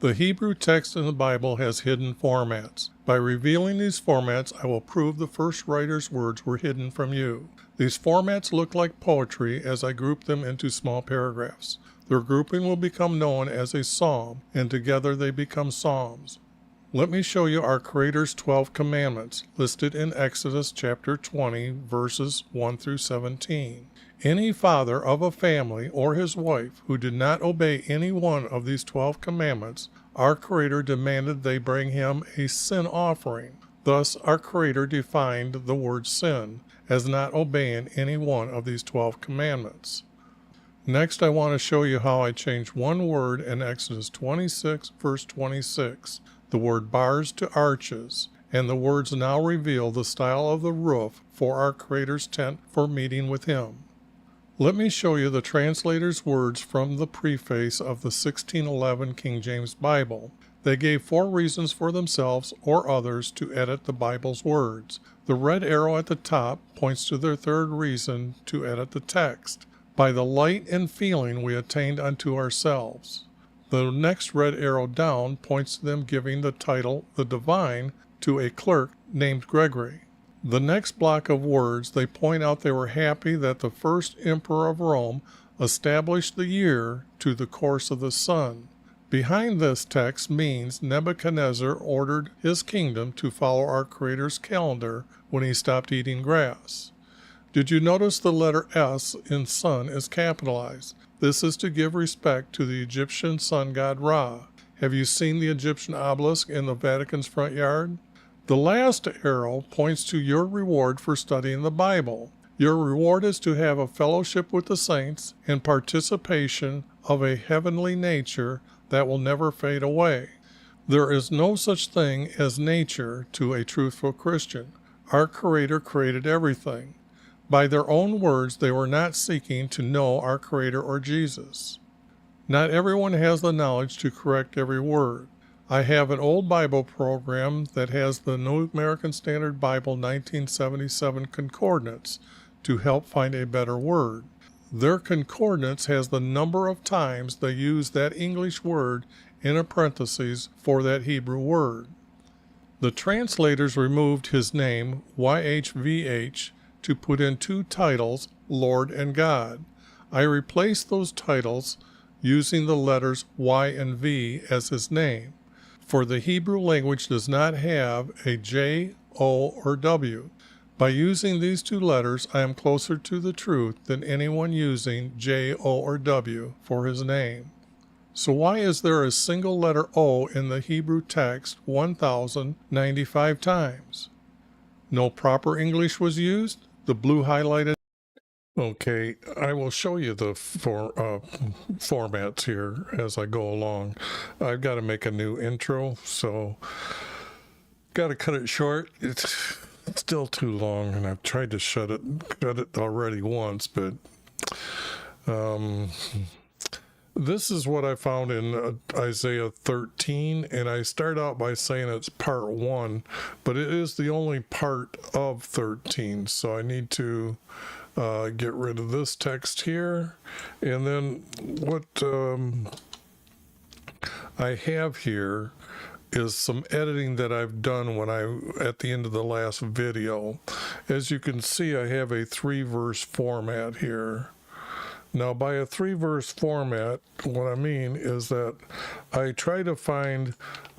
The Hebrew text in the Bible has hidden formats. By revealing these formats, I will prove the first writer's words were hidden from you. These formats look like poetry as I group them into small paragraphs. Their grouping will become known as a psalm, and together they become psalms. Let me show you our Creator's 12 commandments, listed in Exodus chapter 20, verses 1 through 17. Any father of a family or his wife who did not obey any one of these 12 commandments, our Creator demanded they bring him a sin offering. Thus, our Creator defined the word sin as not obeying any one of these 12 commandments. Next, I want to show you how I changed one word in Exodus 26, verse 26, the word bars to arches, and the words now reveal the style of the roof for our Creator's tent for meeting with Him. Let me show you the translator's words from the preface of the 1611 King James Bible. They gave 4 reasons for themselves or others to edit the Bible's words. The red arrow at the top points to their 3rd reason to edit the text. By the light and feeling we attained unto ourselves. The next red arrow down points to them giving the title, the Divine, to a clerk named Gregory. The next block of words, they point out they were happy that the first emperor of Rome established the year to the course of the sun. Behind this text means Nebuchadnezzar ordered his kingdom to follow our Creator's calendar when he stopped eating grass. Did you notice the letter S in sun is capitalized? This is to give respect to the Egyptian sun god Ra. Have you seen the Egyptian obelisk in the Vatican's front yard? The last arrow points to your reward for studying the Bible. Your reward is to have a fellowship with the saints and participation of a heavenly nature that will never fade away. There is no such thing as nature to a truthful Christian. Our Creator created everything. By their own words, they were not seeking to know our Creator or Jesus. Not everyone has the knowledge to correct every word. I have an old Bible program that has the New American Standard Bible 1977 concordance to help find a better word. Their concordance has the number of times they use that English word in a parenthesis for that Hebrew word. The translators removed his name, YHVH, to put in 2 titles, Lord and God. I replaced those titles using the letters Y and V as his name, for the Hebrew language does not have a J, O, or W. By using these 2 letters, I am closer to the truth than anyone using J, O, or W for his name. So why is there a single letter O in the Hebrew text 1,095 times? No proper English was used? The blue highlighted. Okay, I will show you the formats here as I go along. I've got to make a new intro, so got to cut it short. It's still too long, and I've tried to cut it already once, but this is what I found in Isaiah 13, and I start out by saying it's part 1, but it is the only part of 13, so I need to get rid of this text here. And then what I have here is some editing that I've done at the end of the last video. As you can see, I have a 3-verse format here. Now, by a 3-verse format, what I mean is that I try to find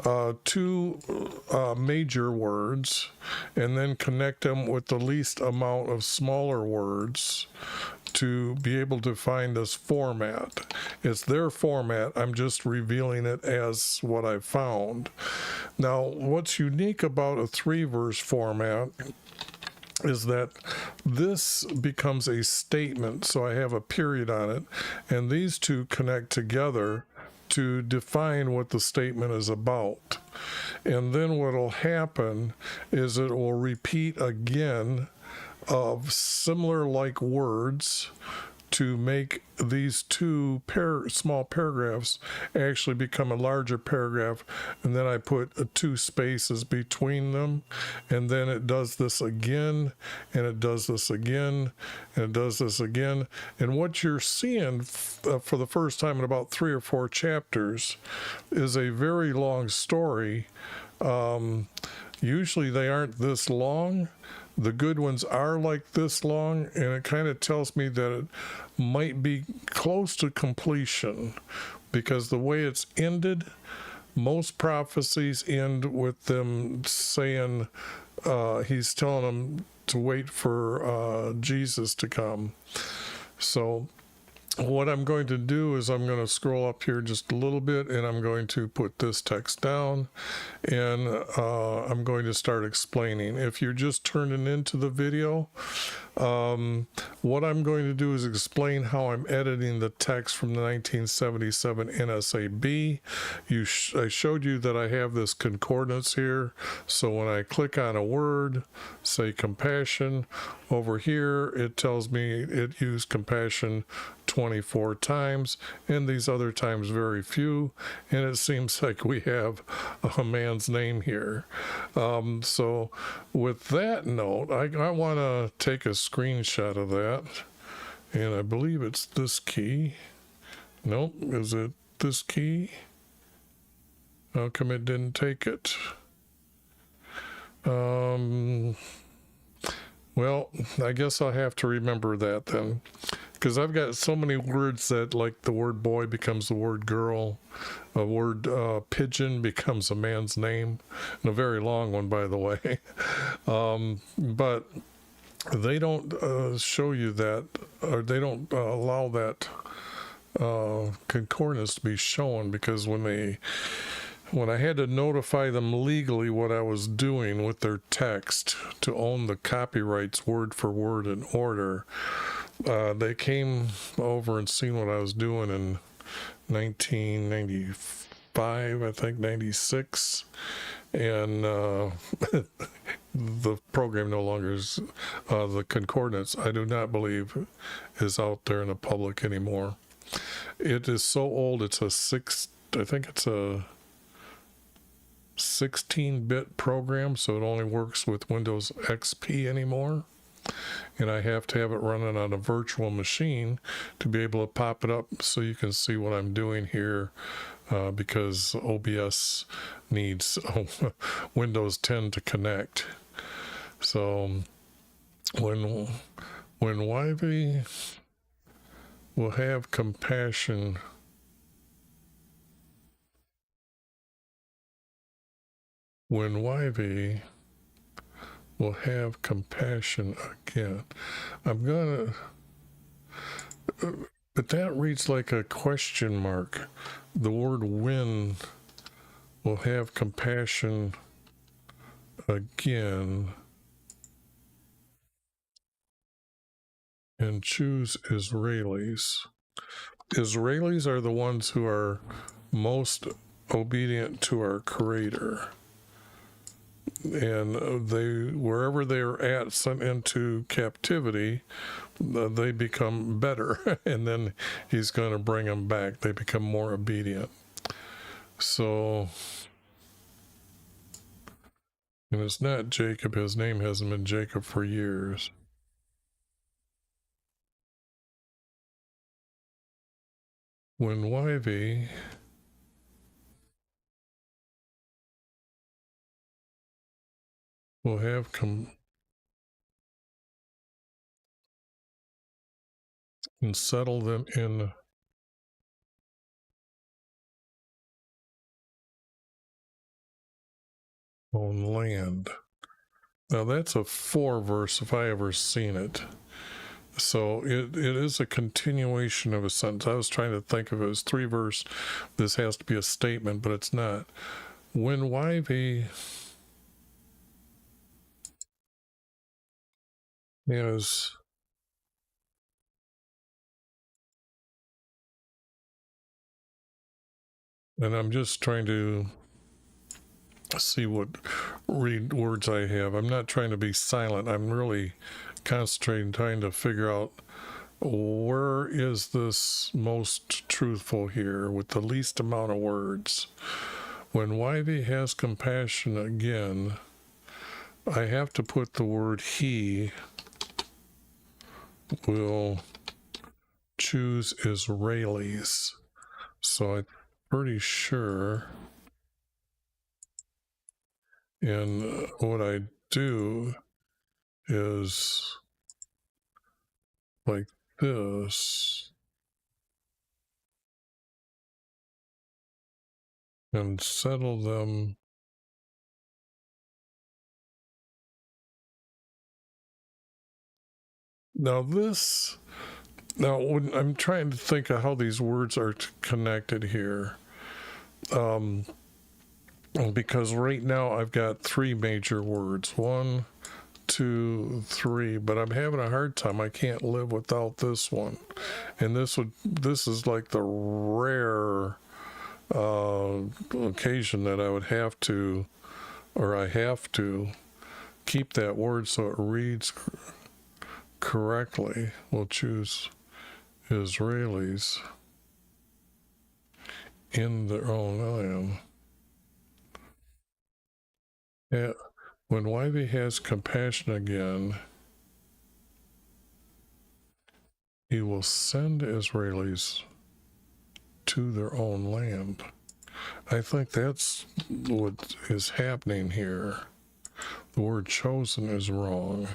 2 major words and then connect them with the least amount of smaller words to be able to find this format. It's their format. I'm just revealing it as what I found. Now, what's unique about a 3-verse format is that this becomes a statement, so I have a period on it, and these 2 connect together to define what the statement is about. And then what will happen is it will repeat again of similar like words to make these two small paragraphs actually become a larger paragraph, and then I put two spaces between them, and then it does this again, and it does this again, and it does this again. And what you're seeing for the first time in about 3 or 4 chapters is a very long story. Usually they aren't this long. The good ones are like this long, and it kind of tells me that it might be close to completion, because the way it's ended, most prophecies end with them saying, he's telling them to wait for Jesus to come. So what I'm going to do is I'm going to scroll up here just a little bit, and I'm going to put this text down, and I'm going to start explaining. If you're just turning into the video, what I'm going to do is explain how I'm editing the text from the 1977 NSAB. I showed you that I have this concordance here, so when I click on a word, say compassion, over here it tells me it used compassion 24 times, and these other times very few, and it seems like we have a man's name here. So with that note, I want to take a screenshot of that, and I believe it's this key. Nope, is it this key? How come it didn't take it? Well, I guess I'll have to remember that then, because I've got so many words that, like, the word boy becomes the word girl, a word pigeon becomes a man's name, and a very long one, by the way. But they don't show you that, or they don't allow that concordance to be shown, because when I had to notify them legally what I was doing with their text to own the copyrights word for word in order, they came over and seen what I was doing in 1995, I think, 96, and the program no longer is, the concordance, I do not believe, is out there in the public anymore. It is so old, I think it's a 16-bit program, so it only works with Windows XP anymore, and I have to have it running on a virtual machine to be able to pop it up so you can see what I'm doing here, because OBS needs Windows 10 to connect. So when YV will have compassion, when YV will have compassion again. I'm gonna, but that reads like a question mark. The word when will have compassion again, and choose Israelis. Israelis are the ones who are most obedient to our Creator, and wherever they're at, sent into captivity, they become better, and then he's going to bring them back. They become more obedient. So, and it's not Jacob. His name hasn't been Jacob for years. When YV will have and settle them in on land. Now that's a 4 verse if I ever seen it. So it is a continuation of a sentence. I was trying to think if it was 3 verse, this has to be a statement, but it's not. When YV is and I'm just trying to see what words I have. I'm not trying to be silent. I'm really concentrating, trying to figure out where is this most truthful here with the least amount of words? When YV has compassion again, I have to put the word he will choose Israelis. So I'm pretty sure. And what I do is like this and settle them. Now when I'm trying to think of how these words are connected here, because right now I've got three major words, 1, 2, 3, but I'm having a hard time. I can't live without this one, and this is like the rare occasion that I would have to, or I have to keep that word so it reads correctly. We'll choose Israelis in their own land. When YV has compassion again, he will send Israelis to their own land. I think that's what is happening here. The word chosen is wrong.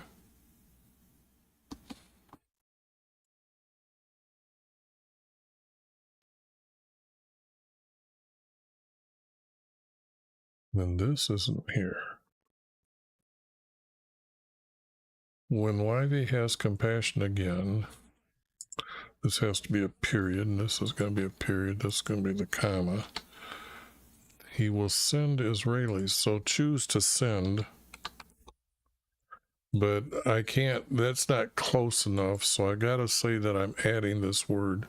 Then this isn't here. When YV has compassion again, this has to be a period, and this is going to be a period, this is going to be the comma. He will send Israelis, so choose to send, but I can't, that's not close enough, so I gotta say that I'm adding this word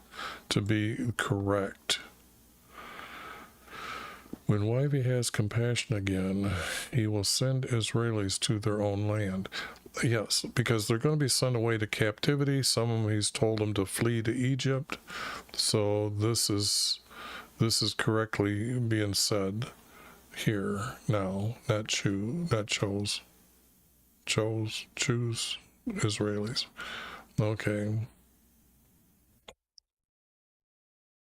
to be correct. When YV has compassion again, he will send Israelis to their own land. Yes, because they're going to be sent away to captivity. Some of them he's told them to flee to Egypt. So this is correctly being said here now, not choose Israelis. Okay.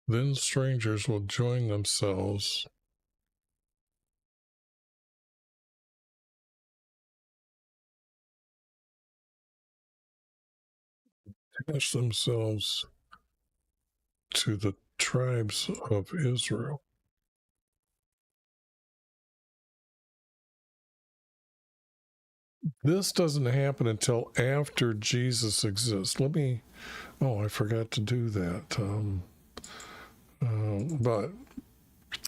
Then strangers will join themselves attach themselves to the tribes of Israel. This doesn't happen until after Jesus exists. I forgot to do that. But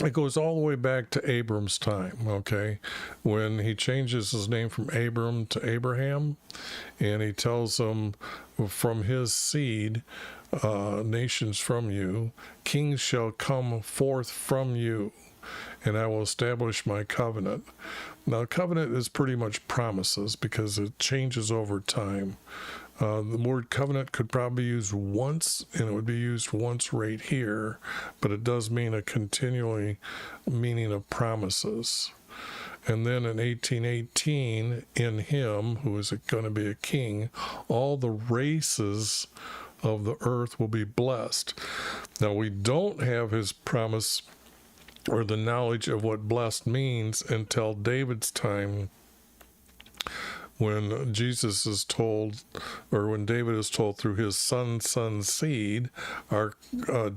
it goes all the way back to Abram's time, okay? When he changes his name from Abram to Abraham, and he tells them, from his seed, nations from you, kings shall come forth from you, and I will establish my covenant. Now, covenant is pretty much promises because it changes over time. The word covenant could probably be used once, and it would be used once right here, but it does mean a continually meaning of promises. And then in 1818, in him, who is going to be a king, all the races of the earth will be blessed. Now, we don't have his promise or the knowledge of what blessed means until David's time, when Jesus is told, or when David is told through his son's seed, our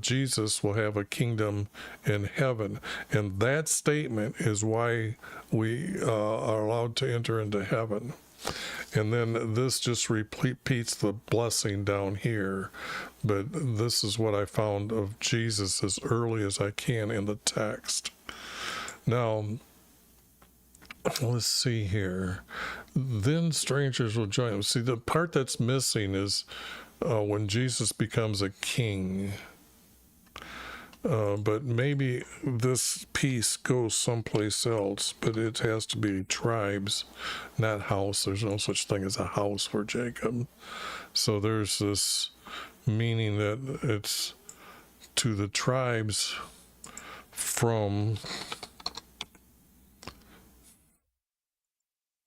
Jesus will have a kingdom in heaven. And that statement is why we are allowed to enter into heaven. And then this just repeats the blessing down here. But this is what I found of Jesus as early as I can in the text. Now, let's see here. Then strangers will join them. See, the part that's missing is when Jesus becomes a king. But maybe this piece goes someplace else, but it has to be tribes, not house. There's no such thing as a house for Jacob. So there's this meaning that it's to the tribes from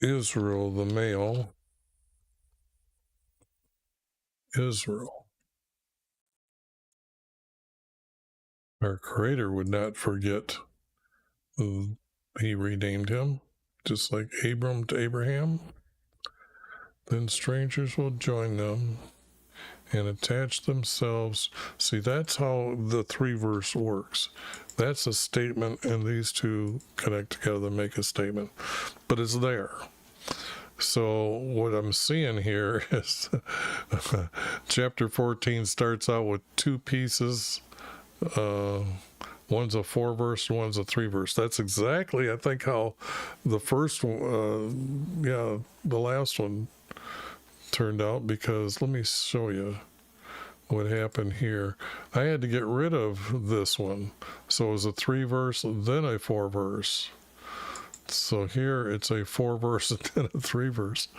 Israel, the male Israel. Our Creator would not forget he renamed him, just like Abram to Abraham. Then strangers will join them and attach themselves. See, that's how the 3-verse works. That's a statement, and these two connect together to make a statement. But it's there. So what I'm seeing here is chapter 14 starts out with 2 pieces. One's a 4-verse, one's a 3-verse. That's exactly, I think, how the first one, the last one turned out, because let me show you what happened here. I had to get rid of this one. So it was a 3-verse, then a 4-verse. So here it's a 4-verse and then a 3-verse.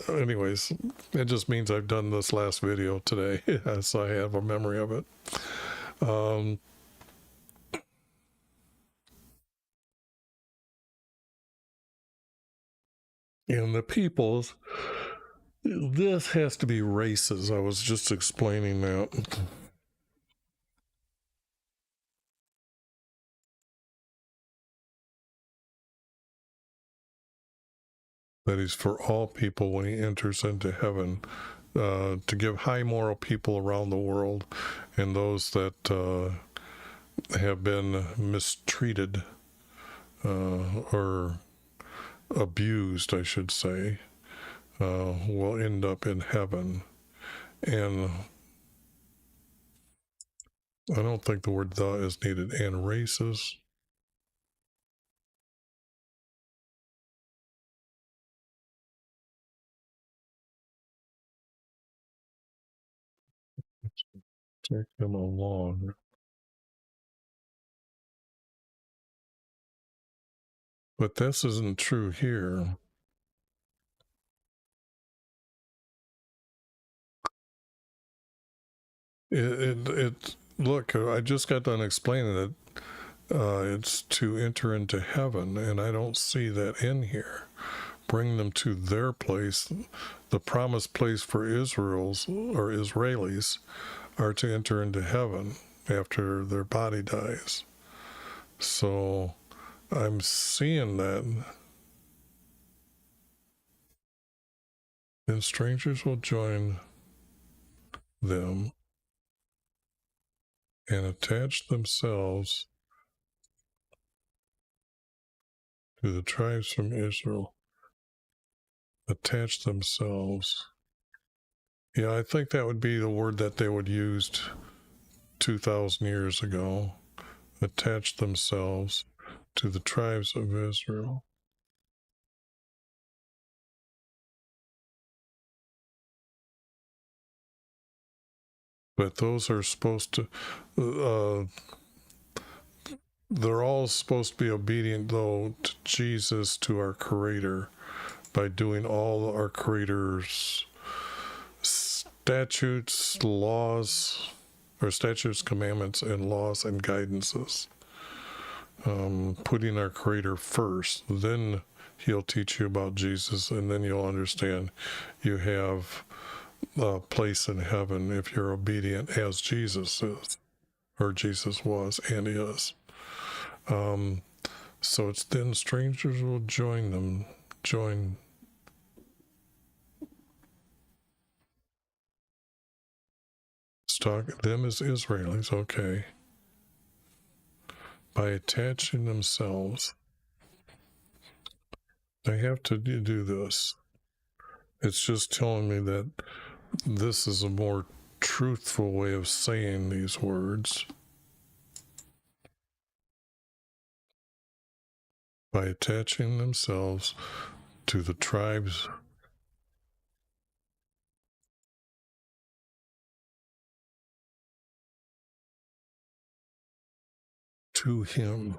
Anyways, it just means I've done this last video today, so I have a memory of it. And the peoples, this has to be races. I was just explaining that. That he's for all people when he enters into heaven, to give high moral people around the world and those that have been mistreated or abused, I should say, will end up in heaven. And I don't think the word "the" is needed. And races. Take them along. But this isn't true here. Look, I just got done explaining it. It's to enter into heaven, and I don't see that in here. Bring them to their place. The promised place for Israel's or Israelis are to enter into heaven after their body dies. So I'm seeing that. And strangers will join them and attach themselves to the tribes from Israel. Attach themselves. Yeah, I think that would be the word that they would use 2,000 years ago. Attach themselves to the tribes of Israel. But those are supposed to, they're all supposed to be obedient, though, to Jesus, to our Creator, by doing all our Creator's statutes, laws, or statutes, commandments, and laws and guidances. Putting our Creator first, then He'll teach you about Jesus, and then you'll understand you have a place in heaven if you're obedient as Jesus is, or Jesus was and is. So it's then strangers will join. Talk them as Israelis, okay. By attaching themselves, they have to do this. It's just telling me that this is a more truthful way of saying these words. By attaching themselves to the tribes to him.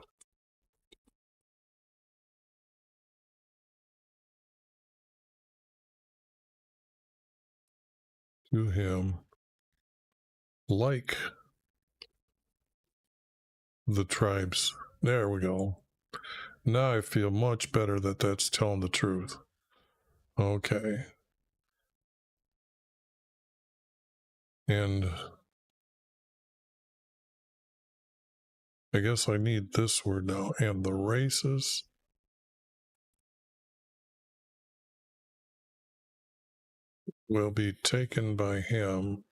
To him. like the tribes. There we go. Now I feel much better that that's telling the truth. Okay. And I guess I need this word now. And the races will be taken by him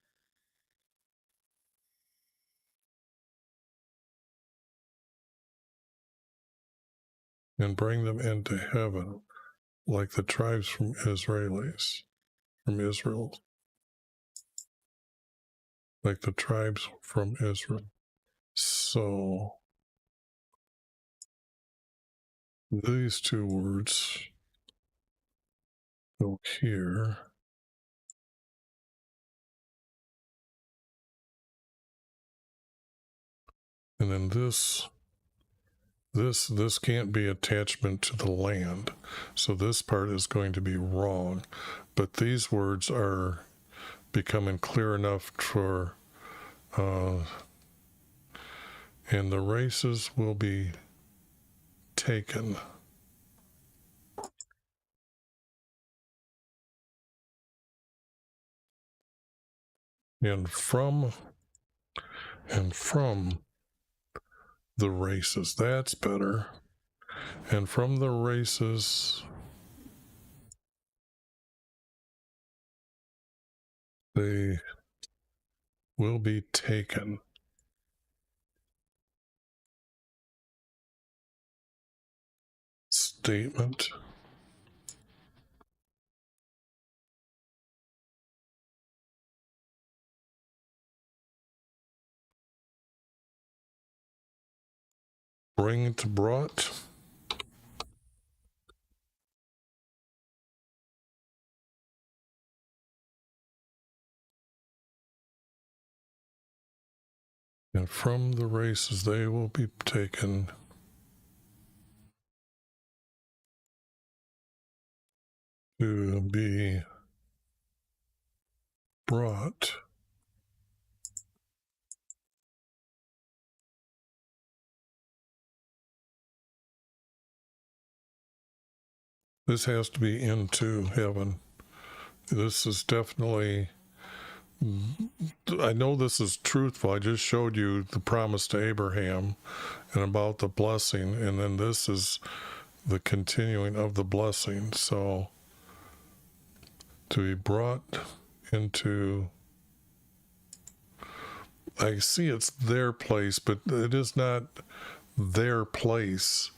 and bring them into heaven, like the tribes from Israel, like the tribes from Israel. So these two words go here. And then this can't be attachment to the land. So this part is going to be wrong. But these words are becoming clear enough for and the races will be taken. And from the races, that's better. And from the races they will be taken. Statement. Brought. And from the races they will be taken. To be brought this has to be into heaven. This is definitely, I know this is truthful. I just showed you the promise to Abraham and about the blessing, and then this is the continuing of the blessing. So to be brought into, I see it's their place, but it is not their place.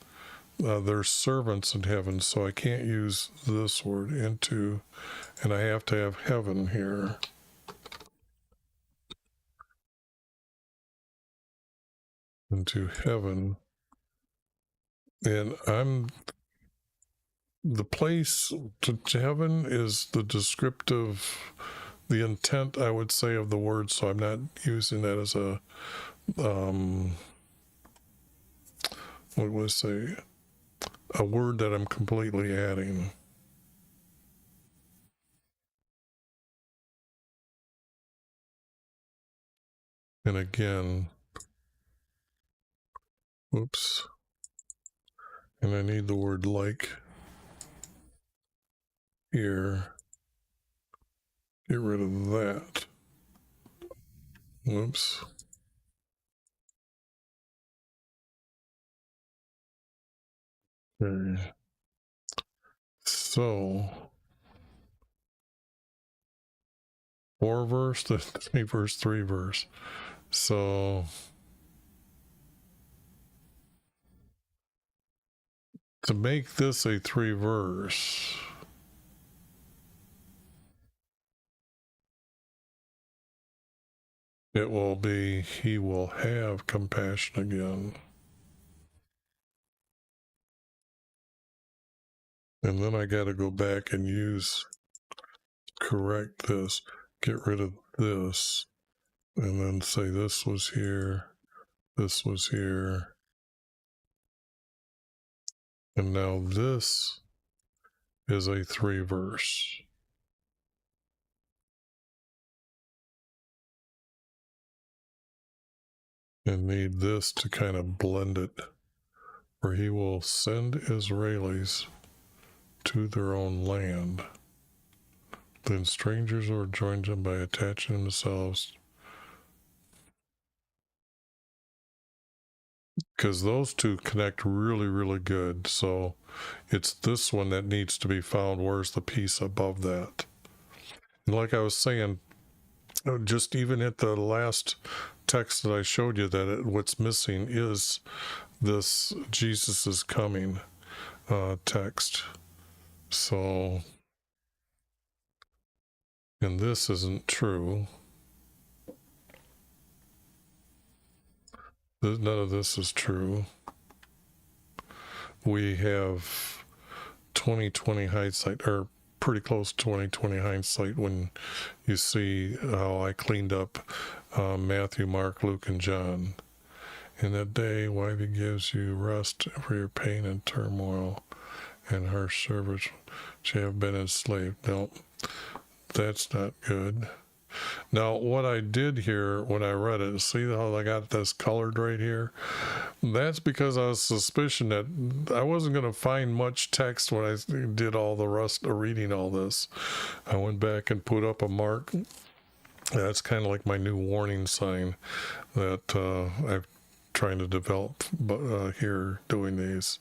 They're servants in heaven, so I can't use this word into, and I have to have heaven here. Into heaven. And the place to heaven is the descriptive, the intent, I would say, of the word, so I'm not using that as a, what would I say, a word that I'm completely adding. And again, oops, and I need the word like here. Get rid of that. Whoops. Okay. So 4 verse, then 3 verse, 3 verse. So to make this a 3 verse, it will be, he will have compassion again. And then I got to go back and correct this, get rid of this, and then say this was here, this was here. And now this is a 3 verse. and need this to kind of blend it, where he will send Israelis to their own land. Then strangers will join them by attaching themselves, because those two connect really, really good. So it's this one that needs to be found. Where's the piece above that? And like I was saying, just even at the last text that I showed you, that what's missing is this Jesus is coming text. So, and this isn't true. None of this is true. We have 2020 hindsight, or pretty close to 2020 hindsight, when you see how I cleaned up Matthew, Mark, Luke, and John. In that day, YHVH gives you rest for your pain and turmoil and harsh service, which you have been enslaved. No, that's not good. Now, what I did here when I read it, see how I got this colored right here? That's because I was suspicious that I wasn't going to find much text when I did all the rest of reading all this. I went back and put up a mark. That's kind of like my new warning sign that I'm trying to develop here doing these.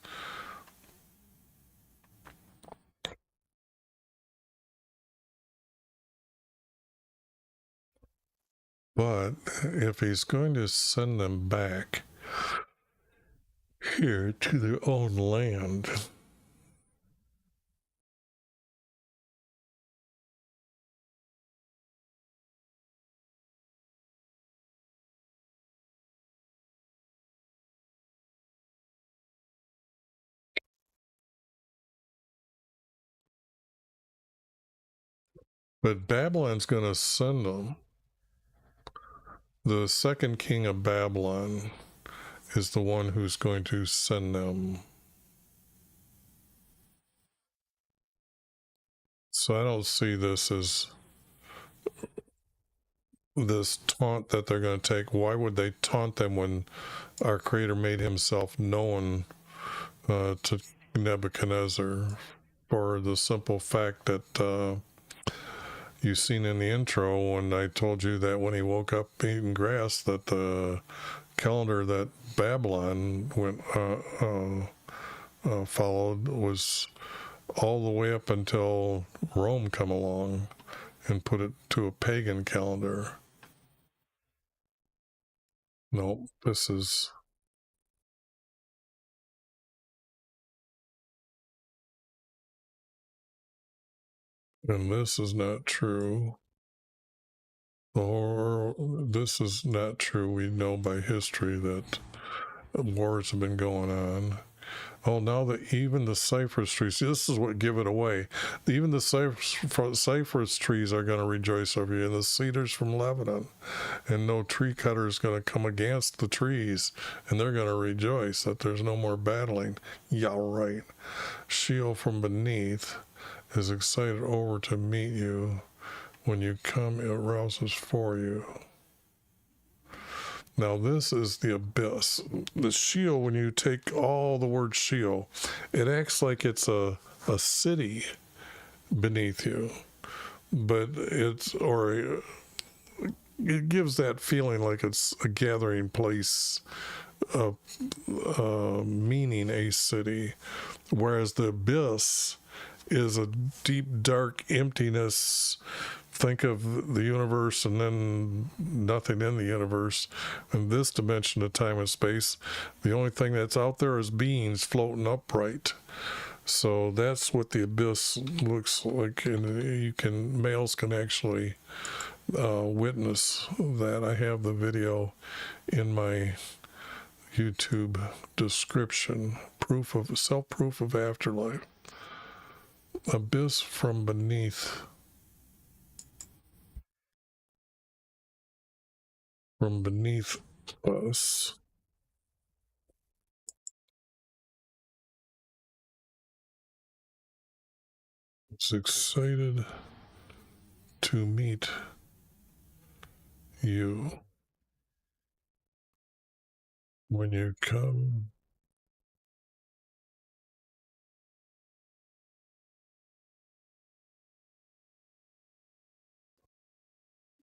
But if he's going to send them back here to their own land, but Babylon's going to send them. The second king of Babylon is the one who's going to send them. So I don't see this as this taunt that they're going to take. Why would they taunt them when our Creator made himself known to Nebuchadnezzar? For the simple fact that you've seen in the intro when I told you that when he woke up eating grass, that the calendar that Babylon went followed was all the way up until Rome come along and put it to a pagan calendar. No, this is... And this is not true. Or this is not true. We know by history that wars have been going on. Oh, now that even the cypress trees, this is what give it away. Even the cypress trees are going to rejoice over you, and the cedars from Lebanon. And no tree cutter is going to come against the trees, and they're going to rejoice that there's no more battling. Yeah, right. Sheol from beneath is excited over to meet you. When you come, it rouses for you. Now this is the abyss. The Sheol, when you take all the word Sheol, it acts like it's a city beneath you. But it gives that feeling like it's a gathering place of meaning a city. Whereas the abyss is a deep, dark emptiness. Think of the universe and then nothing in the universe. In this dimension of time and space, the only thing that's out there is beings floating upright. So that's what the abyss looks like, and males can actually witness that. I have the video in my YouTube description. Self-proof of afterlife. Abyss from beneath. From beneath us. It's excited to meet you. When you come,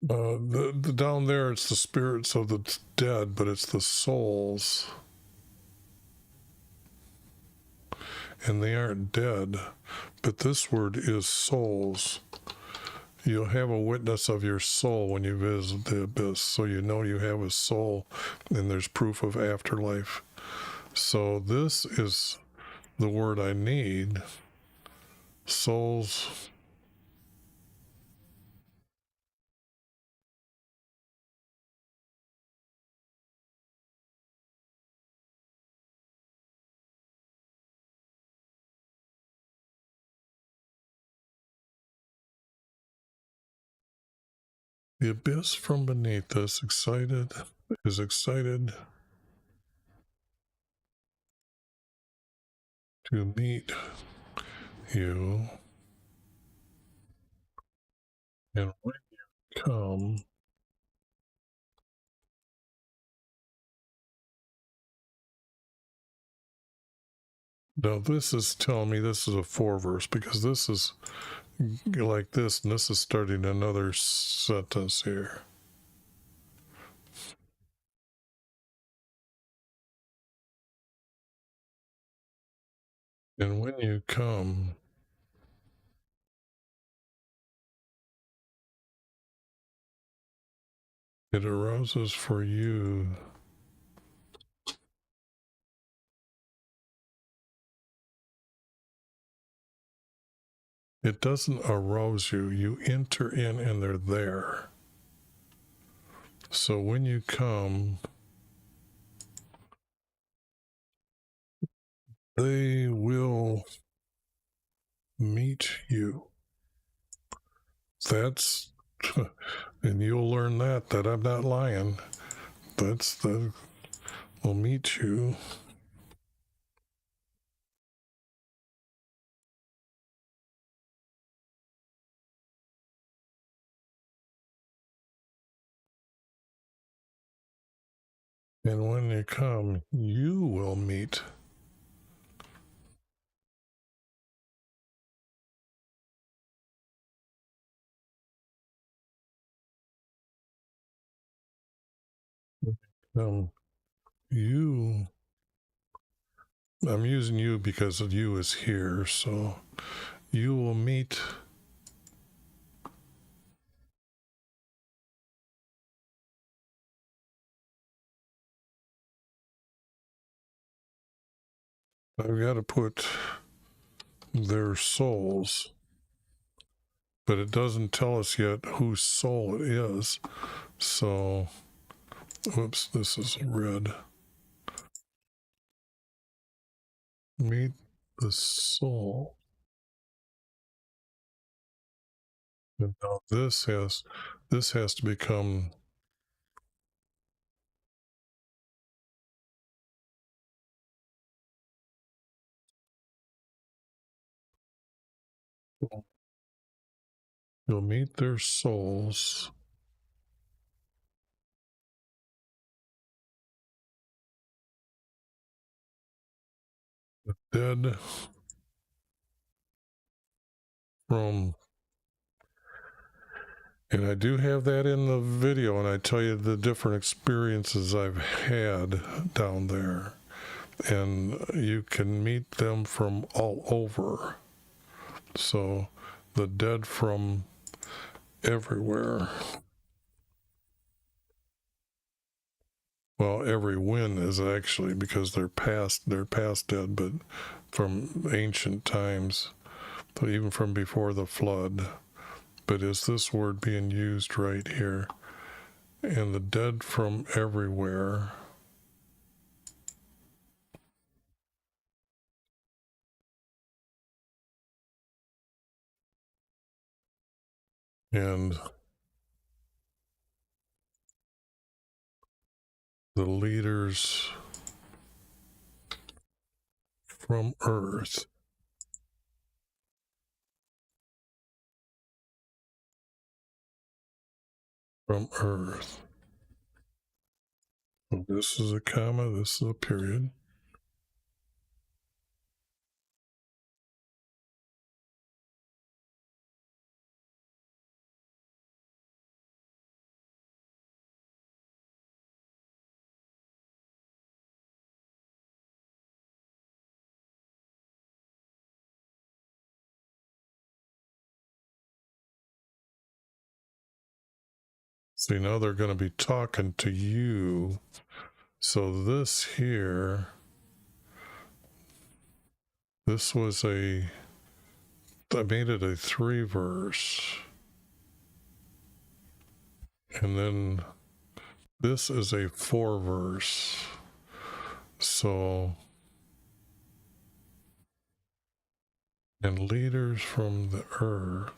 the down there, it's the spirits of the dead, but it's the souls, and they aren't dead. But this word is souls. You'll have a witness of your soul when you visit the abyss, so you know you have a soul, and there's proof of afterlife. So this is the word I need. Souls. The abyss from beneath us is excited to meet you, and when you come, now this is telling me this is a 4 verse, because this is like this, and this is starting another sentence here. And when you come, it arouses for you it doesn't arouse you, you enter in and they're there. So when you come, they will meet you. That's and you'll learn that I'm not lying. That's the will meet you. And when you come, you will meet. Um, you, I'm using you because of you is here, so you will meet. I've got to put their souls, but it doesn't tell us yet whose soul it is. So, whoops, this is red. Meet the soul. And now this has to become you'll meet their souls. The dead from and I do have that in the video, and I tell you the different experiences I've had down there. And you can meet them from all over. So the dead from everywhere. Well, every win is actually because they're past dead, but from ancient times, even from before the flood. But is this word being used right here? And the dead from everywhere. And the leaders from earth. From earth. This is a comma, this is a period. See, now they're going to be talking to you. So this here, this was I made it a 3 verse. And then this is a 4 verse. So, and leaders from the earth.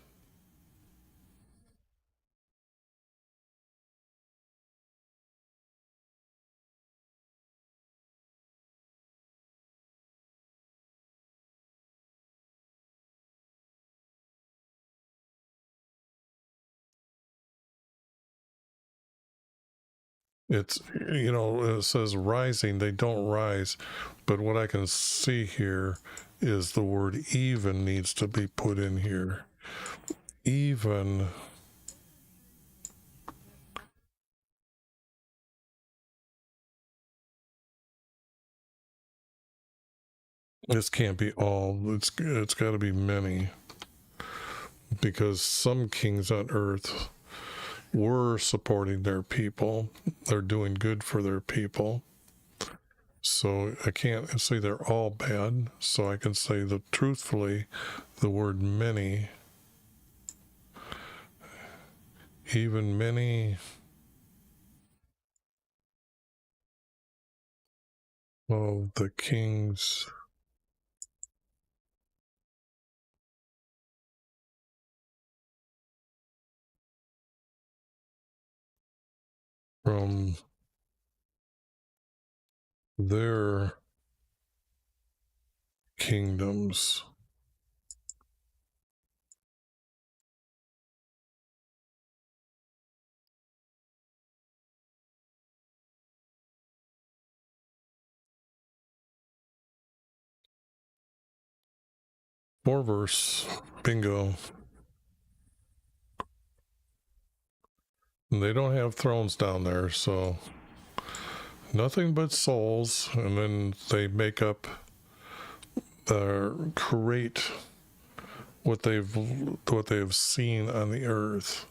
It's, you know, it says rising, they don't rise. But what I can see here is the word even needs to be put in here. Even. This can't be all. It's got to be many. Because some kings on earth were supporting their people. They're doing good for their people. So I can't say they're all bad. So I can say that truthfully, the word many, even many of the kings from their kingdoms. More verse, bingo. And they don't have thrones down there, so nothing but souls, and then they make up, create what they've seen on the earth,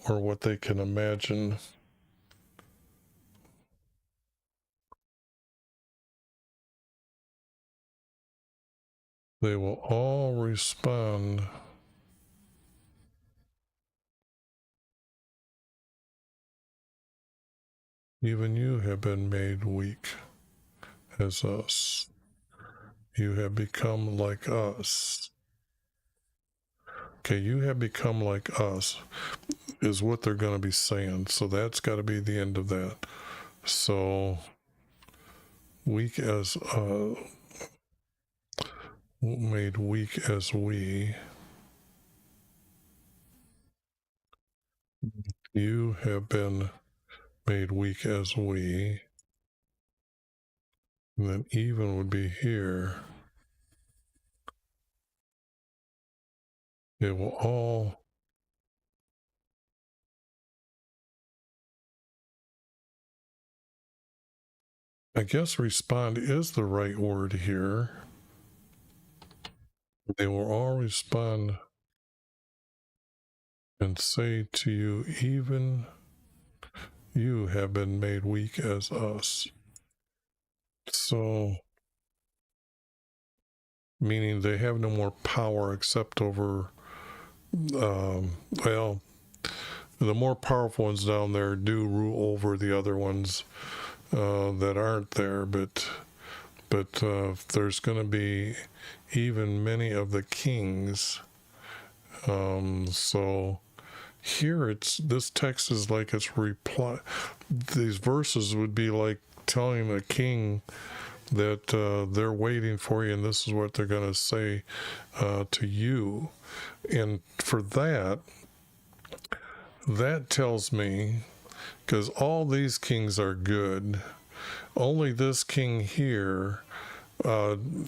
or what they can imagine. They will all respond. Even you have been made weak as us. You have become like us. Okay, you have become like us is what they're going to be saying. So that's got to be the end of that. So weak as made weak as we. You have been made weak as we. And then even would be here. It will all. I guess respond is the right word here. They will all respond and say to you, even you have been made weak as us. So, meaning they have no more power except over, well, the more powerful ones down there do rule over the other ones that aren't there, but there's going to be even many of the kings. So here this text is like it's reply. These verses would be like telling a king that they're waiting for you, and this is what they're going to say to you. And for that tells me because all these kings are good. Only this king here,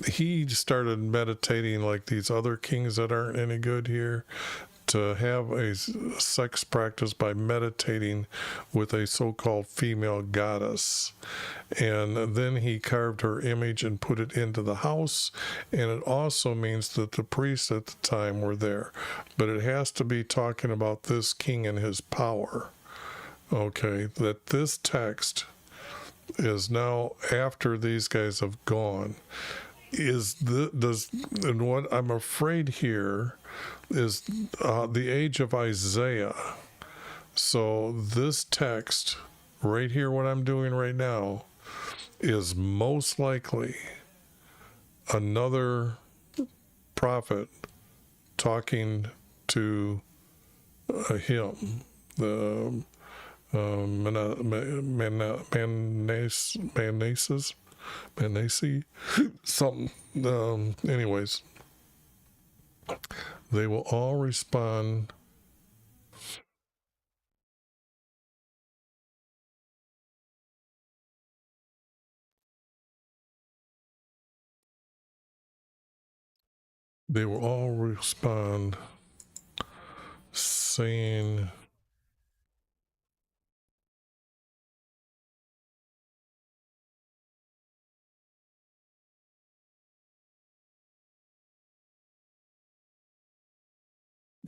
he started meditating like these other kings that aren't any good here, to have a sex practice by meditating with a so-called female goddess. And then he carved her image and put it into the house. And it also means that the priests at the time were there. But it has to be talking about this king and his power. Okay, that this text is now after these guys have gone. And what I'm afraid here is the age of Isaiah. So this text right here, what I'm doing right now, is most likely another prophet talking to him, the Manasi, something. Anyways, they will all respond. They will all respond saying,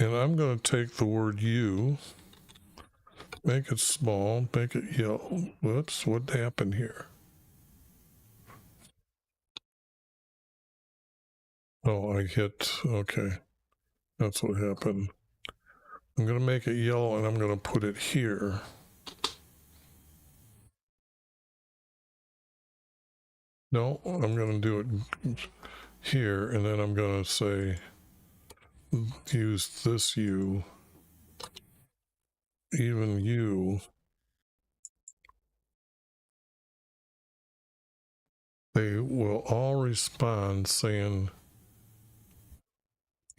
and I'm going to take the word you, make it small, make it yellow. Whoops, what happened here? Oh, I hit, okay. That's what happened. I'm going to make it yellow and I'm going to put it here. No, I'm going to do it here, and then I'm going to say, use this you, even you. They will all respond saying,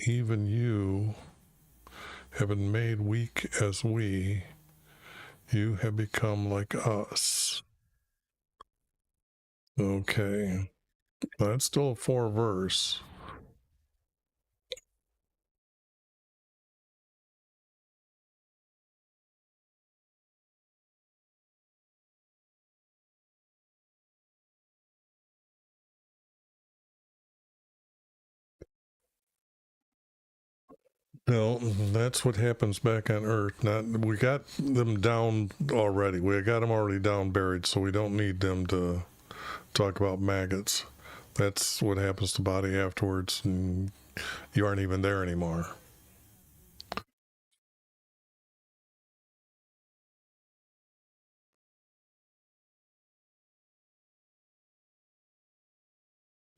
even you have been made weak as we, you have become like us. Okay, that's still a 4 verse. No, that's what happens back on Earth. Not we got them down already. We got them already down buried, so we don't need them to talk about maggots. That's what happens to body afterwards, and you aren't even there anymore.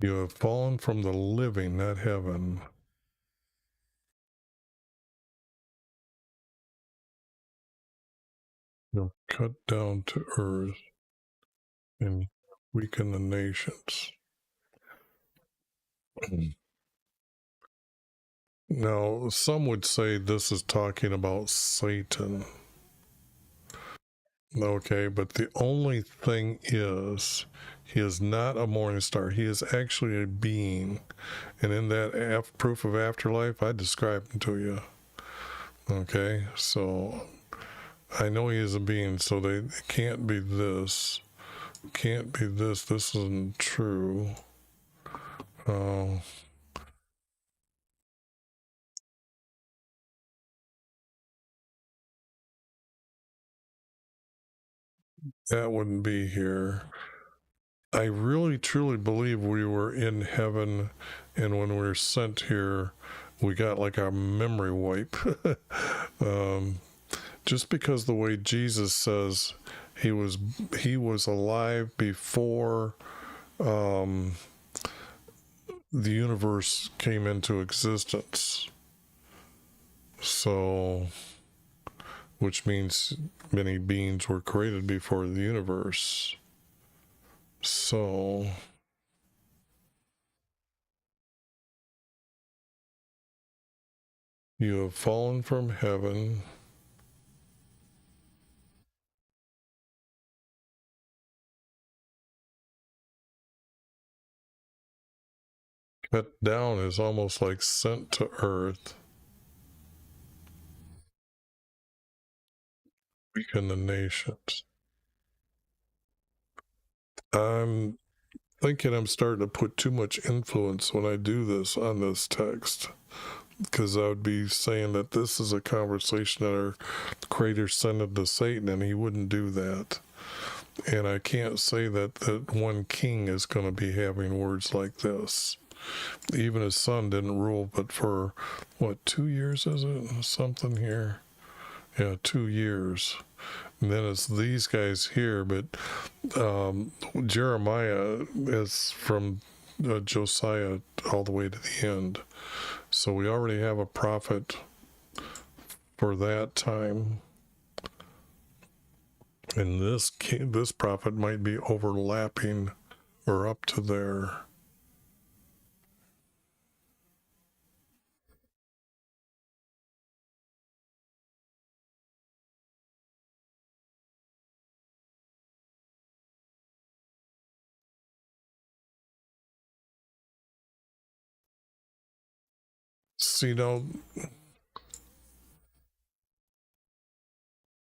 You have fallen from the living, not heaven. You'll cut down to earth and weaken the nations. Now, some would say this is talking about Satan. Okay, but the only thing is, he is not a morning star. He is actually a being. And in that proof of afterlife, I described him to you. Okay, so I know he is a being, so they can't be this. Can't be this. This isn't true. Uh, that wouldn't be here. I really truly believe we were in heaven, and when we were sent here, we got like a memory wipe. Just because the way Jesus says he was alive before the universe came into existence. So, which means many beings were created before the universe. So, you have fallen from heaven. Cut down is almost like sent to earth. Weaken the nations. I'm thinking I'm starting to put too much influence when I do this on this text, because I would be saying that this is a conversation that our creator sent it to Satan, and he wouldn't do that. And I can't say that one king is going to be having words like this. Even his son didn't rule but for, what, 2 years is it? Something here. Yeah, 2 years. And then it's these guys here, but Jeremiah is from Josiah all the way to the end. So we already have a prophet for that time. And this prophet might be overlapping or up to there. See, now,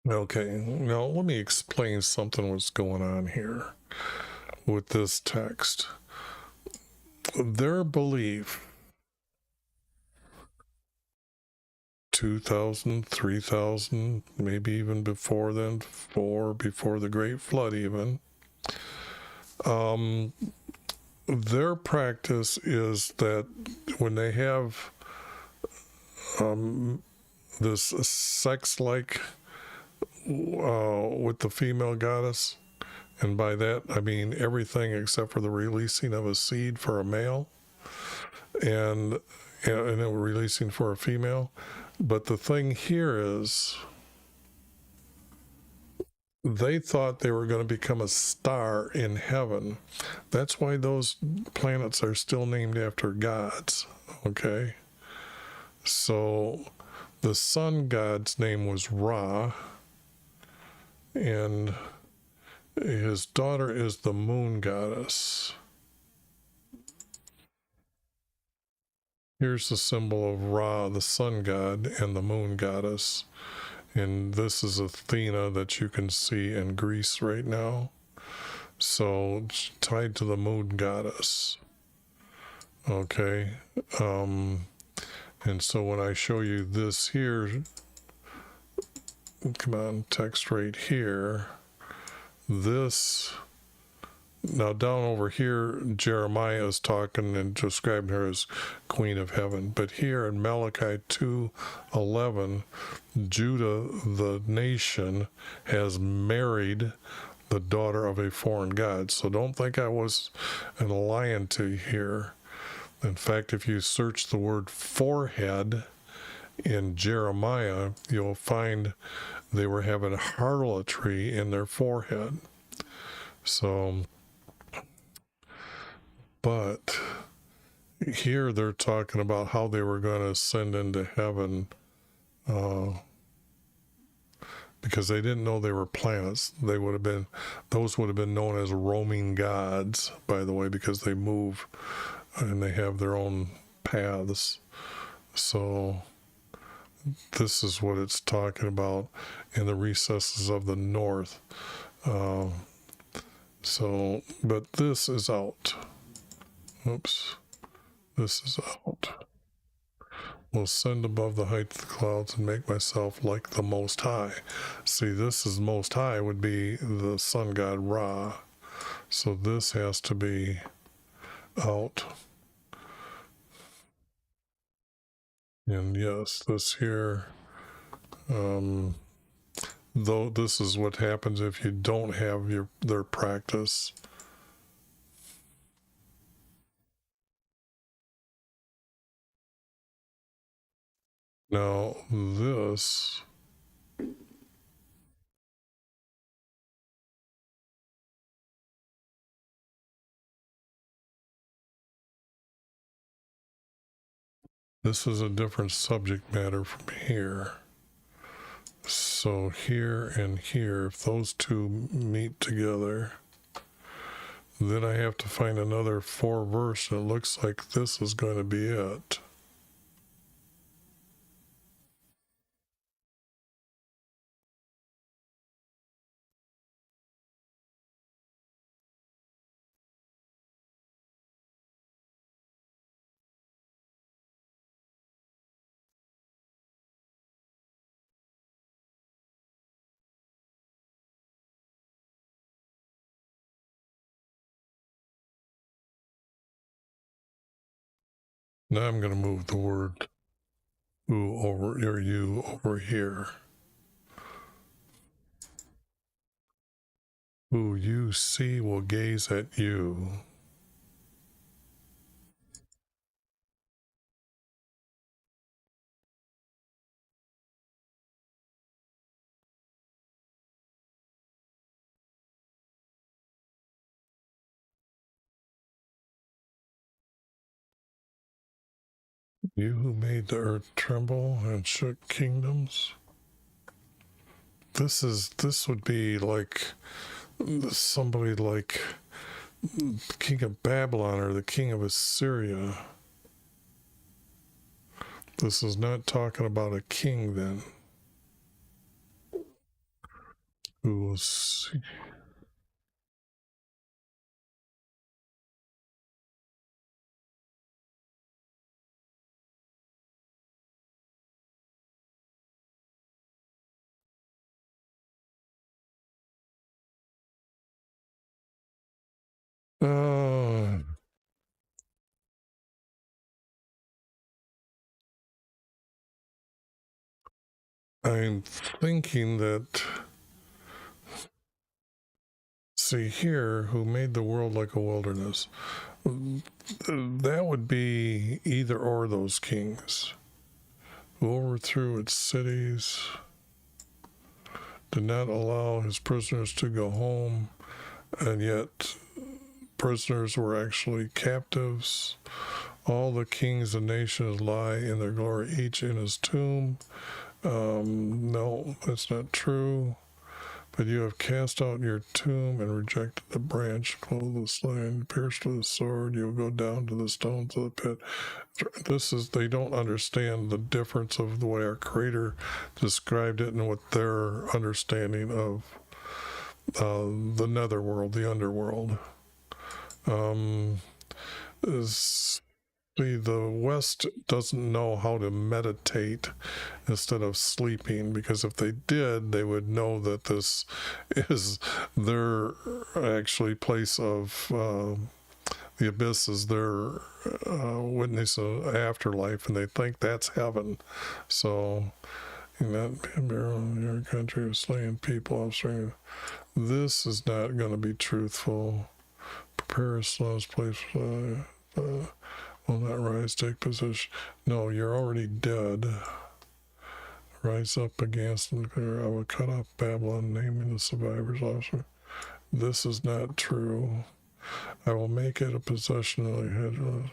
okay, now let me explain something what's going on here with this text. Their belief 2,000, 3,000, maybe even before then, before the Great Flood even. Their practice is that when they have this sex-like with the female goddess, and by that I mean everything except for the releasing of a seed for a male, and releasing for a female. But the thing here is, they thought they were going to become a star in heaven. That's why those planets are still named after gods, okay? So the sun god's name was Ra, and his daughter is the moon goddess. Here's the symbol of Ra, the sun god, and the moon goddess. And this is Athena that you can see in Greece right now. So it's tied to the moon goddess. Okay. And so when I show you this here, come on, text right here, this, now down over here, Jeremiah is talking and describing her as Queen of Heaven. But here in Malachi 2:11, Judah, the nation, has married the daughter of a foreign god. So don't think I was lying to you here. In fact, if you search the word forehead in Jeremiah, you'll find they were having harlotry in their forehead. So, but here they're talking about how they were going to ascend into heaven, because they didn't know they were planets. Those would have been known as roaming gods, by the way, because they move and they have their own paths. So this is what it's talking about in the recesses of the north. But this is out. Oops. This is out. Will ascend above the height of the clouds and make myself like the Most High. See, this is Most High would be the sun god Ra. So this has to be out. And yes, this here, though this is what happens if you don't have their practice. Now this is a different subject matter from here. So here and here, if those two meet together, Then I have to find another 4 verse, and it looks like this is going to be it. Now I'm going to move the word "who" over, or "you" over here. Who you see will gaze at you. You who made the earth tremble and shook kingdoms. This would be like somebody like the king of Babylon or the king of Assyria. This is not talking about a king then. Who will see. I'm thinking that, see here, who made the world like a wilderness. That would be either or those kings. Who overthrew its cities, did not allow his prisoners to go home, and yet prisoners were actually captives. All the kings and nations lie in their glory, each in his tomb. No, that's not true. But you have cast out your tomb and rejected the branch, clothed with slain, pierced with the sword. You will go down to the stones of the pit. This is, they don't understand the difference of the way our Creator described it and what their understanding of the netherworld, the underworld. Is the West doesn't know how to meditate instead of sleeping, because if they did, they would know that this is their actually place of the abyss is their witness of afterlife, and they think that's heaven. So, in that barrel in your country of slaying people, this is not going to be truthful. Prepare a slowest place. Will not rise, take position. No, you're already dead. Rise up against them. I will cut off Babylon, naming the survivors also. This is not true. I will make it a possession of the head.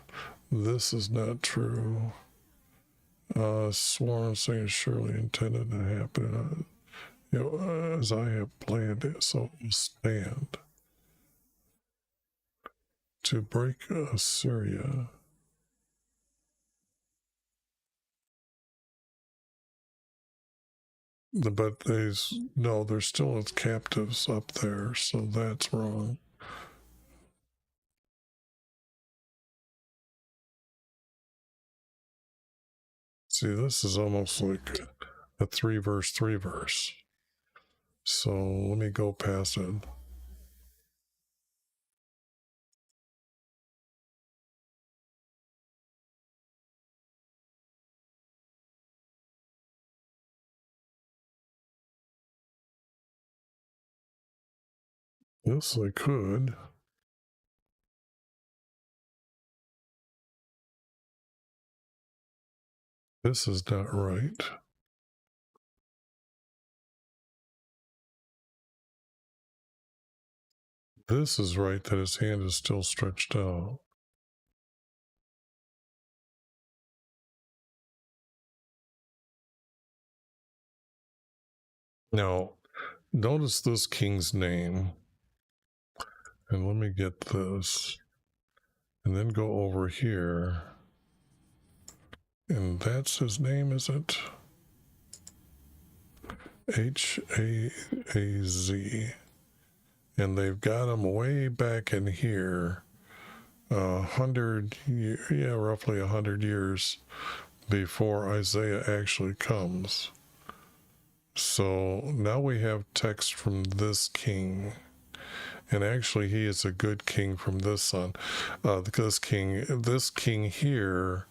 This is not true. Sworn saying surely intended to happen. As I have planned it, so it will stand. To break Assyria. But no, they're still as captives up there, so that's wrong. See, this is almost like a 3 verse. So let me go past it. Yes, I could. This is not right. This is right, that his hand is still stretched out. Now, notice this king's name. And let me get this. And then go over here. And that's his name, is it? HAAZ. And they've got him way back in here. 100, roughly 100 years before Isaiah actually comes. So now we have text from this king. And actually, he is a good king from this son. This king here,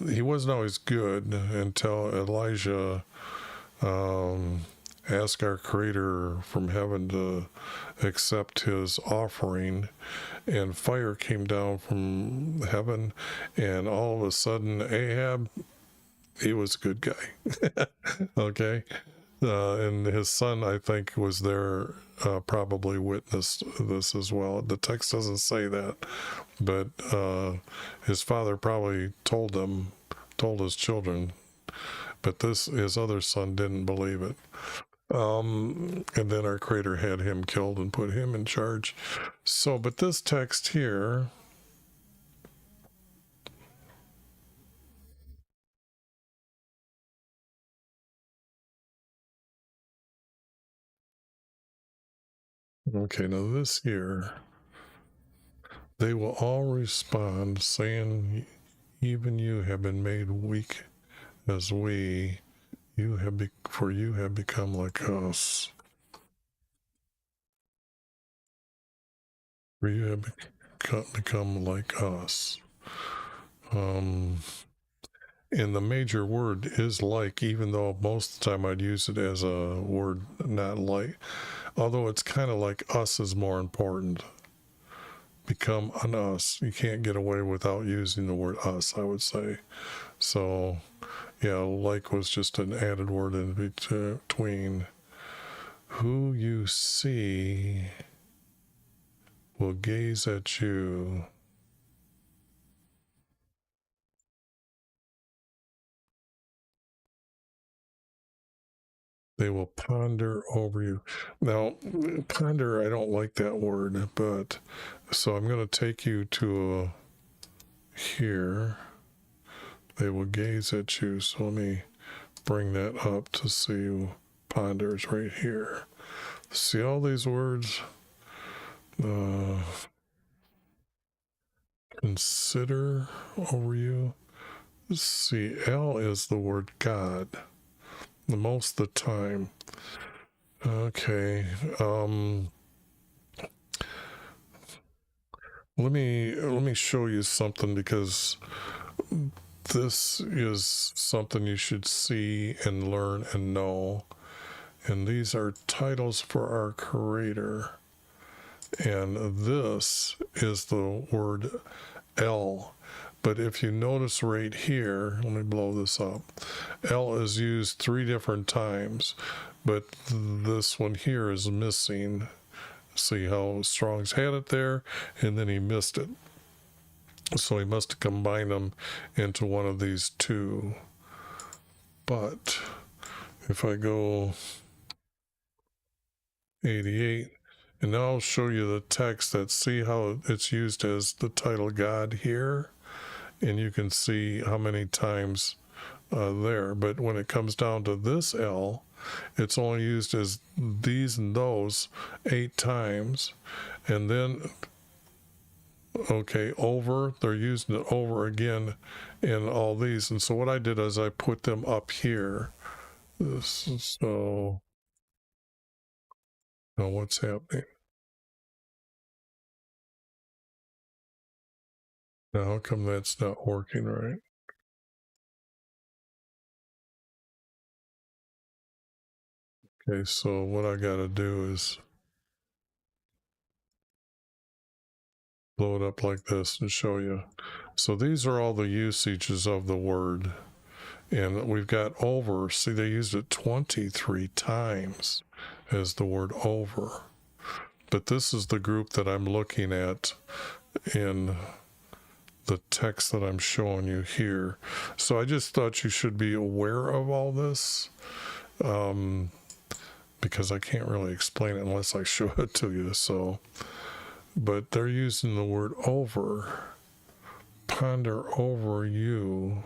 he wasn't always good until Elijah asked our Creator from heaven to accept his offering, and fire came down from heaven, and all of a sudden Ahab, he was a good guy. Okay. And his son, I think, was there, probably witnessed this as well. The text doesn't say that, but his father probably told his children, but his other son didn't believe it. And then our Creator had him killed and put him in charge. So, but this text here, okay, now this here, they will all respond saying, even you have been made weak as we, for you have become like us. For you have become like us. And the major word is like, even though most of the time I'd use it as a word not like, although it's kind of like us is more important. Become an us. You can't get away without using the word us, I would say. So, yeah, like was just an added word in between. Who you see will gaze at you. They will ponder over you. Now, ponder, I don't like that word, but so I'm going to take you to here. They will gaze at you. So let me bring that up to see ponders right here. See all these words? Consider over you. See, L is the word God. The most of the time. Okay. Let me show you something, because this is something you should see and learn and know. And these are titles for our Creator. And this is the word L. But if you notice right here, let me blow this up. L is used 3 different times, but this one here is missing. See how Strong's had it there, and then he missed it. So he must have combined them into one of these 2. But if I go 88, and now I'll show you the text that, see how it's used as the title God here. And you can see how many times there. But when it comes down to this L, it's only used as these and those 8 times. And then, okay, over, they're using it over again in all these. And so what I did is I put them up here. So, now what's happening? Now, how come that's not working right? Okay, so what I got to do is blow it up like this and show you. So these are all the usages of the word. And we've got over. See, they used it 23 times as the word over. But this is the group that I'm looking at in the text that I'm showing you here. So I just thought you should be aware of all this, because I can't really explain it unless I show it to you. So but they're using the word over. Ponder over you.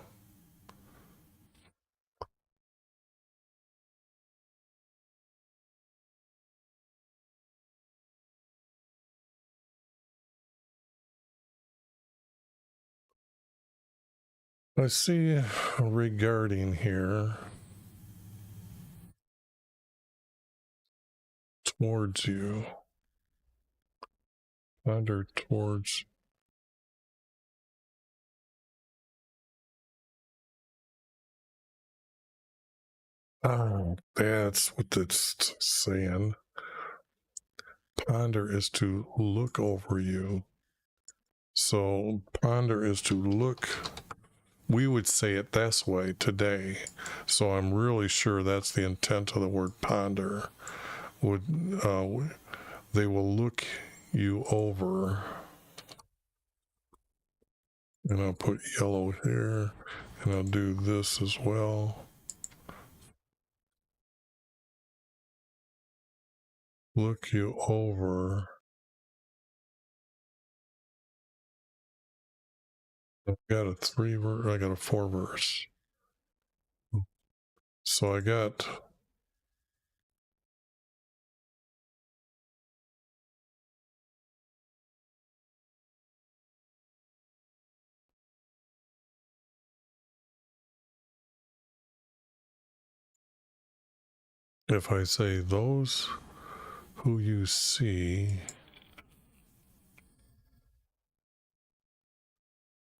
I see regarding here towards you. Ponder towards. Oh, that's what it's saying. Ponder is to look over you. So ponder is to look. We would say it this way today. So I'm really sure that's the intent of the word ponder. They will look you over. And I'll put yellow here, and I'll do this as well. Look you over. I've got a 3 verse, I got a 4 verse. So I got, if I say those who you see,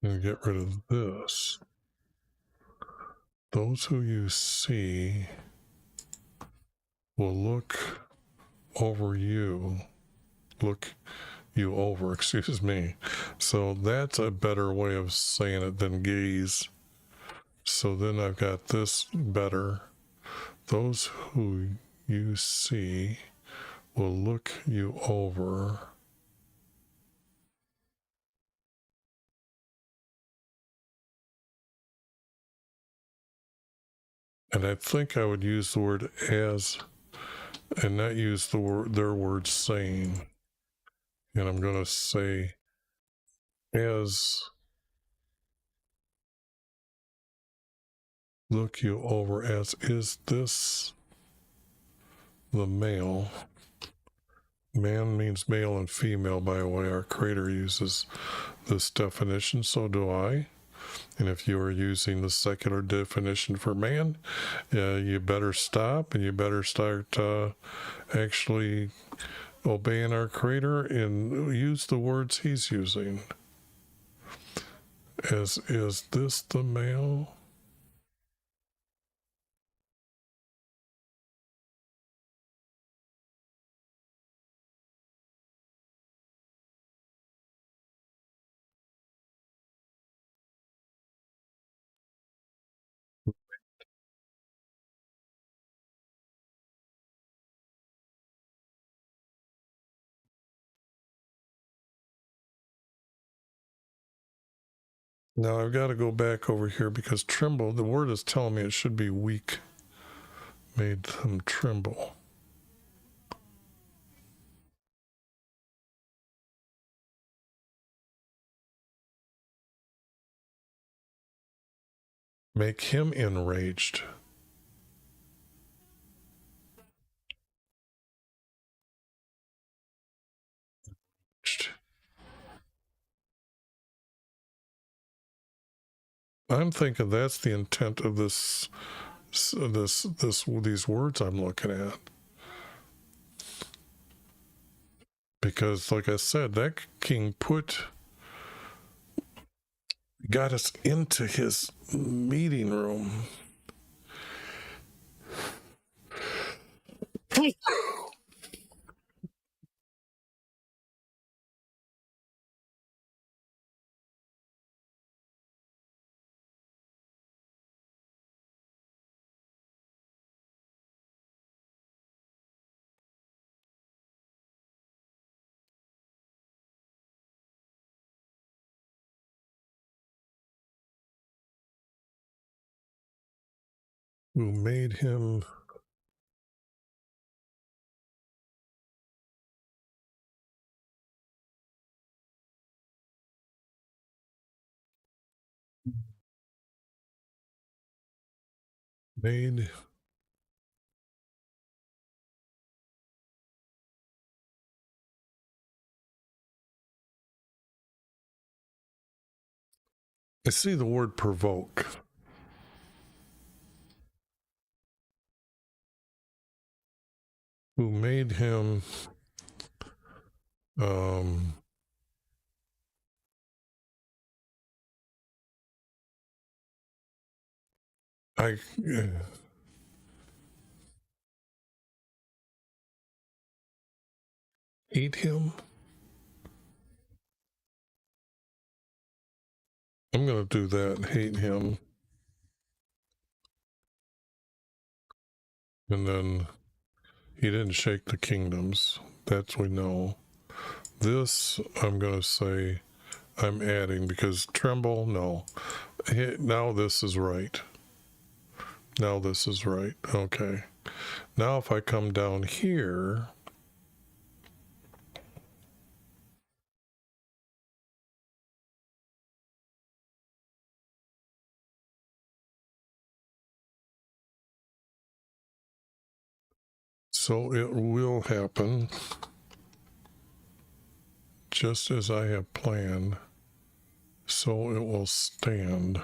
and get rid of this. Those who you see will look over you. Look you over, excuse me. So that's a better way of saying it than gaze. So then I've got this better. Those who you see will look you over. And I think I would use the word as and not use the word their word saying. And I'm going to say as look you over as is this the male. Man means male and female, by the way. Our Creator uses this definition, so do I. And if you are using the secular definition for man, you better stop and you better start actually obeying our Creator and use the words He's using. As is this the male? Now I've got to go back over here because tremble, the word is telling me it should be weak. Made them tremble. Make him enraged. I'm thinking that's the intent of these words I'm looking at. Because, like I said, that king got us into his meeting room. Who made him Made I see the word provoke. Who made him I hate him. I'm going to do that. Hate him. And then he didn't shake the kingdoms. That we know. This, I'm going to say, I'm adding because tremble, no. Now this is right. Now this is right. Okay. Now if I come down here, so it will happen just as I have planned, so it will stand.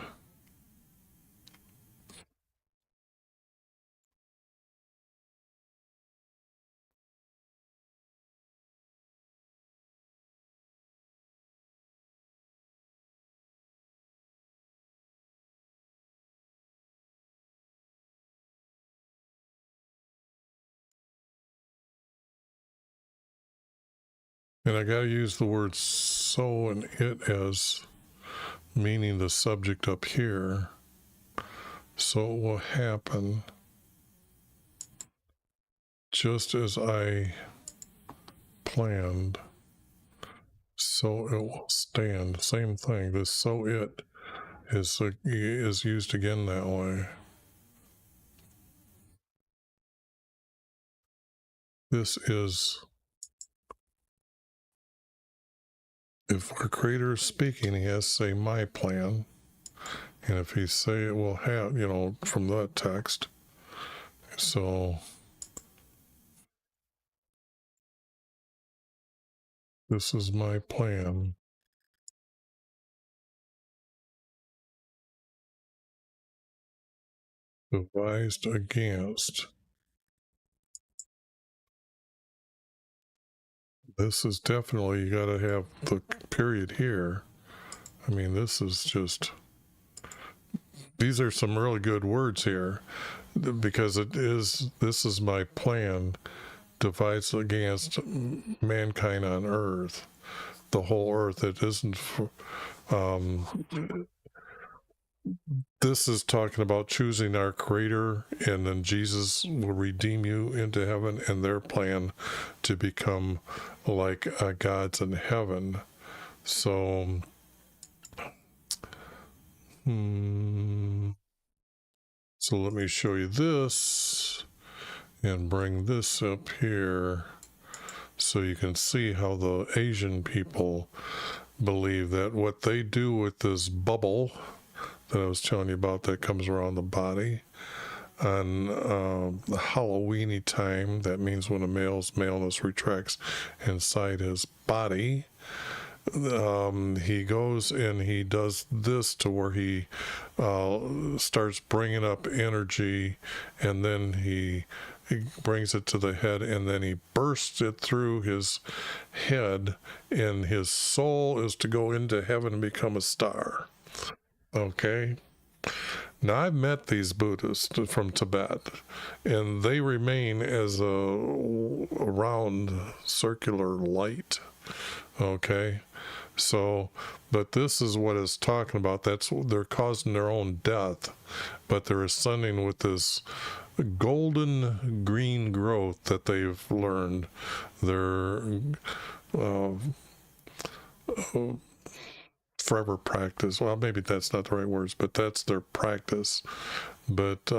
And I got to use the word so and it as meaning the subject up here. So it will happen just as I planned. So it will stand. Same thing. This so it is used again that way. This is, if our creator is speaking, he has to say my plan. And if he say it will have, from that text. So this is my plan. Devised against. This is definitely, you got to have the period here. I mean, this is just, these are some really good words here because this is my plan devised against mankind on earth, the whole earth. It isn't, this is talking about choosing our creator, and then Jesus will redeem you into heaven, and their plan to become like gods in heaven. So so let me show you this and bring this up here so you can see how the Asian people believe that what they do with this bubble that I was telling you about that comes around the body on the Halloweeny time, that means when a male's maleness retracts inside his body, he goes and he does this to where he starts bringing up energy, and then he brings it to the head, and then he bursts it through his head, and his soul is to go into heaven and become a star. Okay. Now, I've met these Buddhists from Tibet, and they remain as a round circular light. Okay. So, but this is what it's talking about. They're causing their own death, but they're ascending with this golden green growth that they've learned. They're forever practice. Well, maybe that's not the right words, but that's their practice. But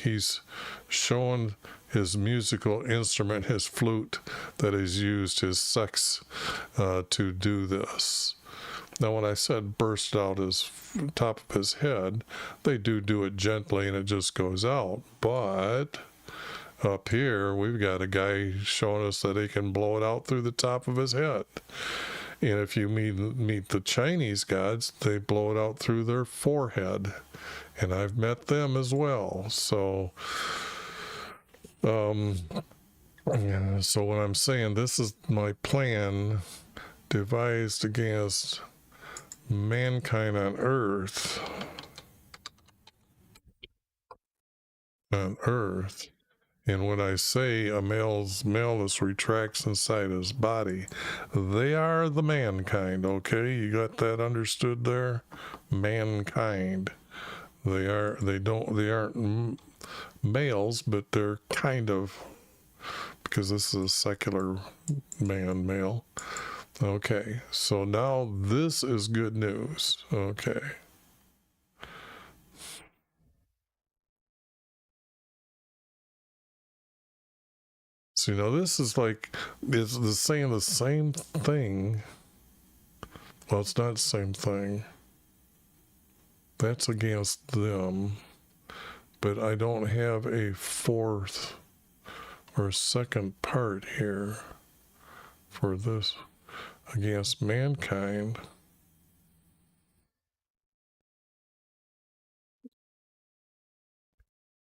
he's showing his musical instrument, his flute, that he's used his sex to do this. Now, when I said burst out his top of his head, they do it gently and it just goes out. But up here, we've got a guy showing us that he can blow it out through the top of his head. And if you meet the Chinese gods, they blow it out through their forehead. And I've met them as well. So, so when I'm saying this is my plan devised against mankind on Earth, and when I say a maleness retracts inside his body, they are the mankind, okay? You got that understood there? Mankind. They aren't males, but they're kind of, because this is a secular male. Okay, so now this is good news. Okay. So, this is like, it's saying the same thing. Well, it's not the same thing. That's against them. But I don't have a fourth or second part here for this against mankind.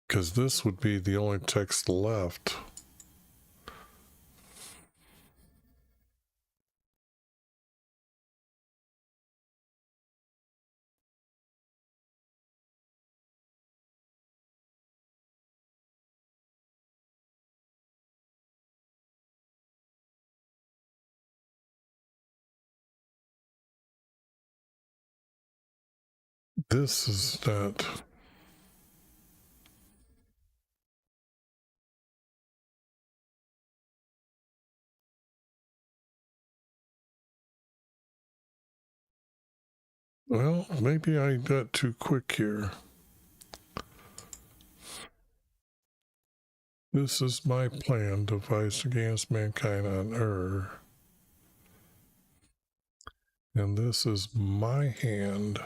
Because this would be the only text left. This is not. Well, maybe I got too quick here. This is my plan devised against mankind on earth. And this is my hand.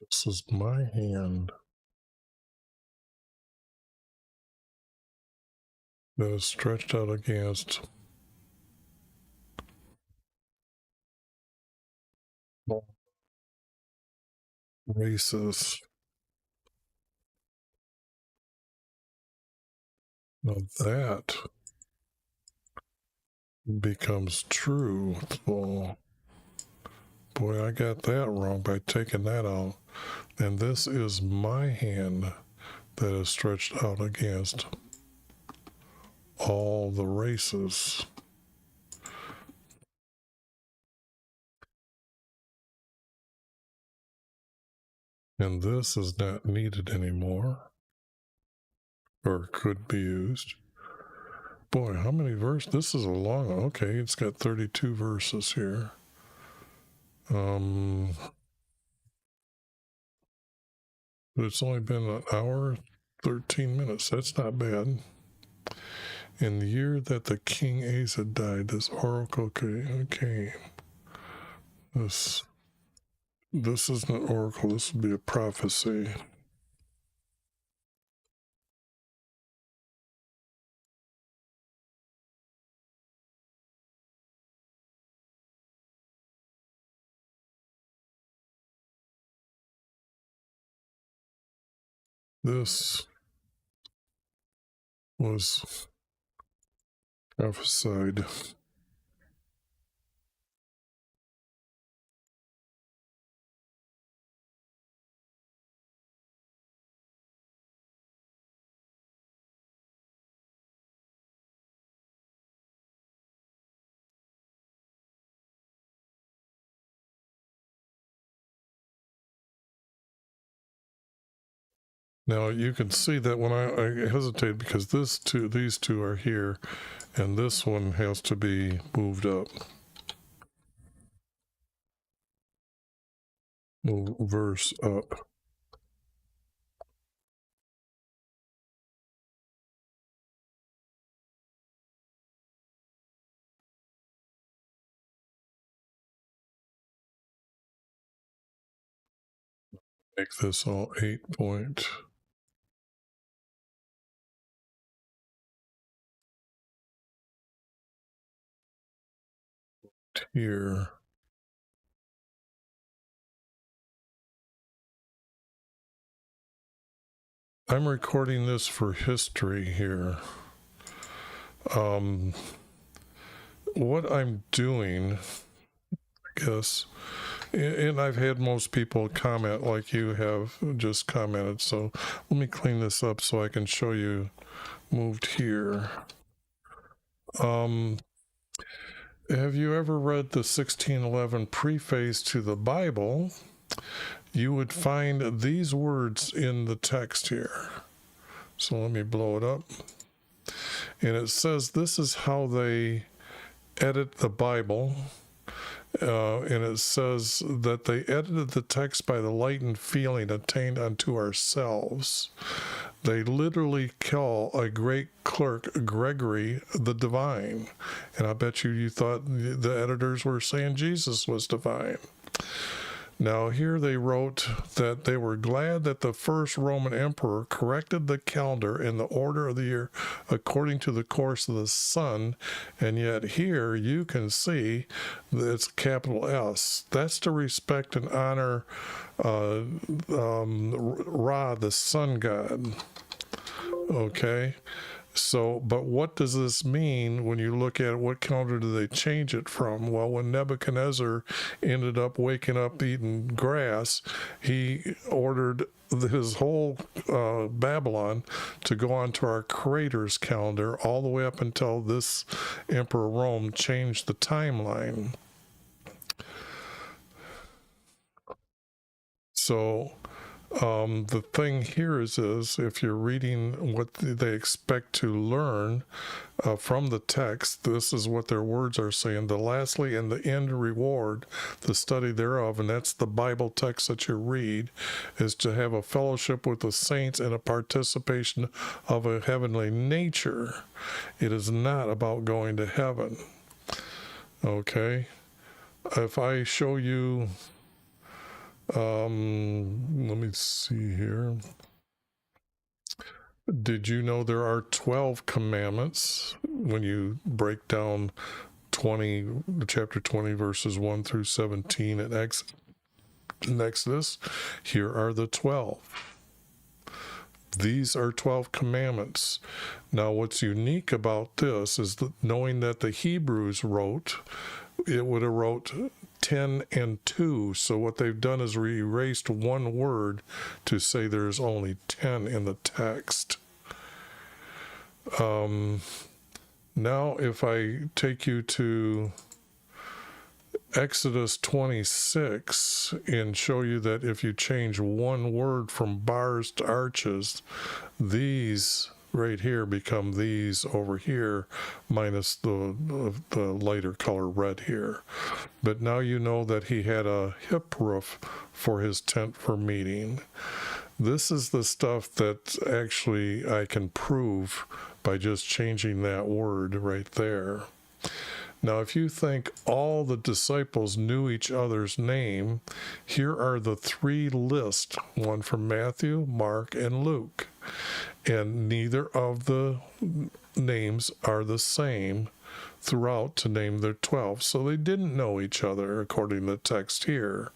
This is my hand that is stretched out against races. Now that becomes true. Well, boy, I got that wrong by taking that out. And this is my hand that is stretched out against all the races. And this is not needed anymore, or could be used. Boy, how many verses? This is a long one. Okay, it's got 32 verses here. But it's only been an hour, 13 minutes. That's not bad. In the year that the King Asa died, this oracle came. This isn't an oracle. This would be a prophecy. This was prophesied. Now you can see that when I hesitate because these two are here, and this one has to be moved up. move verse up. Make this all 8 point. Here. I'm recording this for history here. What I'm doing, I guess, and I've had most people comment like you have just commented, so let me clean this up so I can show you moved here. Have you ever read the 1611 preface to the Bible? You would find these words in the text here. So let me blow it up. And it says this is how they edit the Bible. And it says that they edited the text by the light and feeling attained unto ourselves. They literally call a great clerk Gregory the divine. And I bet you thought the editors were saying Jesus was divine. Now here they wrote that they were glad that the first Roman emperor corrected the calendar and the order of the year according to the course of the sun, and yet here you can see that it's capital S. That's to respect and honor Ra, the sun god. Okay. So, but what does this mean when you look at what calendar do they change it from? Well, when Nebuchadnezzar ended up waking up eating grass, he ordered his whole Babylon to go onto our Creator's calendar all the way up until this Emperor Rome changed the timeline. So the thing here is if you're reading what they expect to learn from the text, this is what their words are saying. The lastly and the end reward, the study thereof, and that's the Bible text that you read, is to have a fellowship with the saints and a participation of a heavenly nature. It is not about going to heaven. Okay? If I show you let me see here. Did you know there are 12 commandments when you break down chapter 20, verses 1 through 17 in Exodus? Here are the 12. These are 12 commandments. Now, what's unique about this is that knowing that the Hebrews wrote, it would have wrote 10 and 2. So what they've done is erased one word to say there's only 10 in the text. Now, if I take you to Exodus 26 and show you that if you change one word from bars to arches, these right here become these over here minus the lighter color red here. But now you know that he had a hip roof for his tent for meeting. This is the stuff that actually I can prove by just changing that word right there. Now, if you think all the disciples knew each other's name, here are the 3 lists, one from Matthew, Mark, and Luke. And neither of the names are the same throughout to name their 12. So they didn't know each other, according to the text here.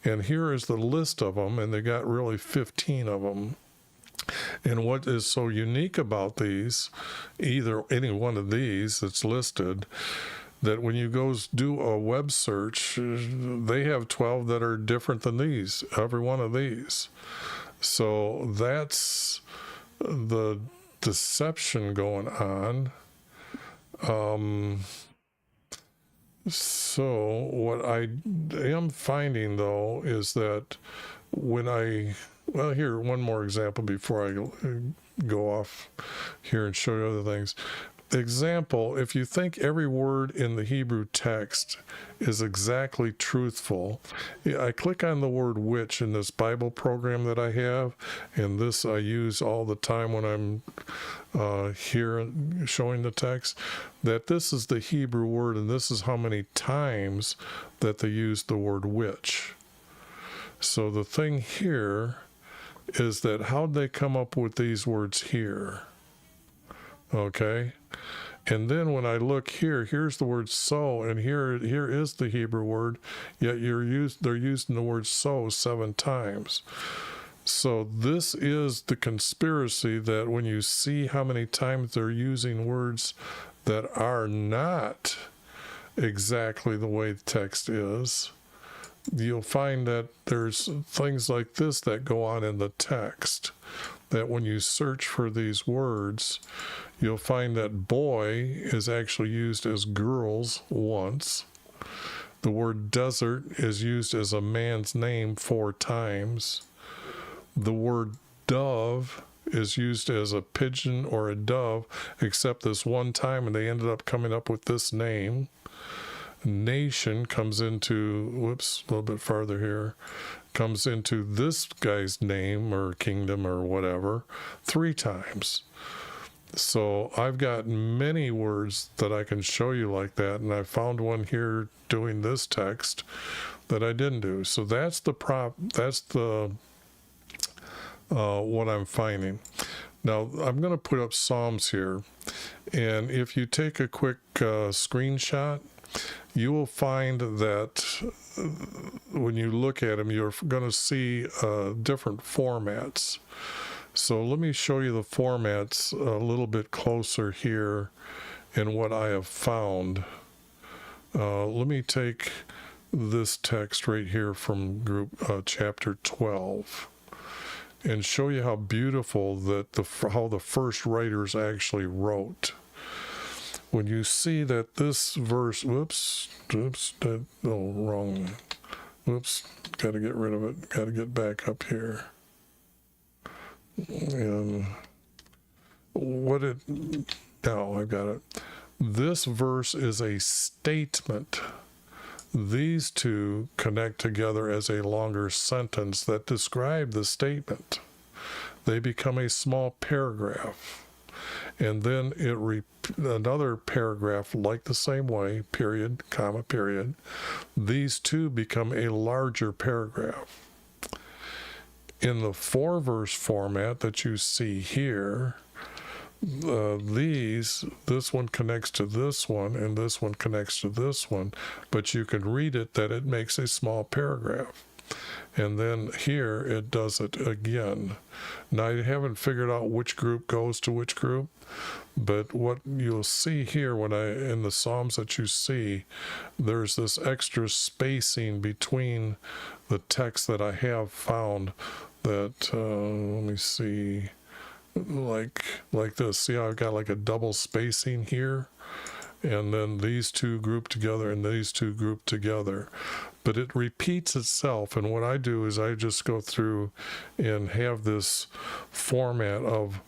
And here is the list of them, and they got really 15 of them. And what is so unique about these, either any one of these that's listed, that when you go do a web search, they have 12 that are different than these, every one of these. So that's the deception going on. So what I am finding, though, is that when well, here, one more example before I go off here and show you other things. example, if you think every word in the Hebrew text is exactly truthful, I click on the word which in this Bible program that I have, and this I use all the time when I'm here showing the text, that this is the Hebrew word, and this is how many times that they use the word which. So the thing here is that how'd they come up with these words here? Okay, and then when I look here, here's the word so, and here is the Hebrew word, yet they're using the word so 7 times. So this is the conspiracy, that when you see how many times they're using words that are not exactly the way the text is, you'll find that there's things like this that go on in the text, that when you search for these words, you'll find that boy is actually used as girls once. The word desert is used as a man's name 4 times. The word dove is used as a pigeon or a dove, except this one time, and they ended up coming up with this name. Nation comes into, whoops, a little bit farther here, comes into this guy's name or kingdom or whatever 3 times. So I've got many words that I can show you like that, and I found one here doing this text that I didn't do. So that's the what I'm finding. Now I'm going to put up Psalms here, and if you take a quick screenshot, you will find that when you look at them, you're going to see different formats. So let me show you the formats a little bit closer here in what I have found. Let me take this text right here from group chapter 12 and show you how beautiful that how the first writers actually wrote. When you see that this verse, whoops, wrong. Whoops, got to get rid of it. Got to get back up here. And now I've got it. This verse is a statement. These two connect together as a longer sentence that describe the statement. They become a small paragraph. And then another paragraph like the same way, period, comma, period. These two become a larger paragraph. In the 4-verse format that you see here, this one connects to this one, and this one connects to this one, but you can read it that it makes a small paragraph. And then here it does it again. Now I haven't figured out which group goes to which group, but what you'll see here in the Psalms that you see, there's this extra spacing between the text that I have found that, let me see, like this. See how I've got like a double spacing here? And then these two group together and these two group together. But it repeats itself, and what I do is I just go through and have this format of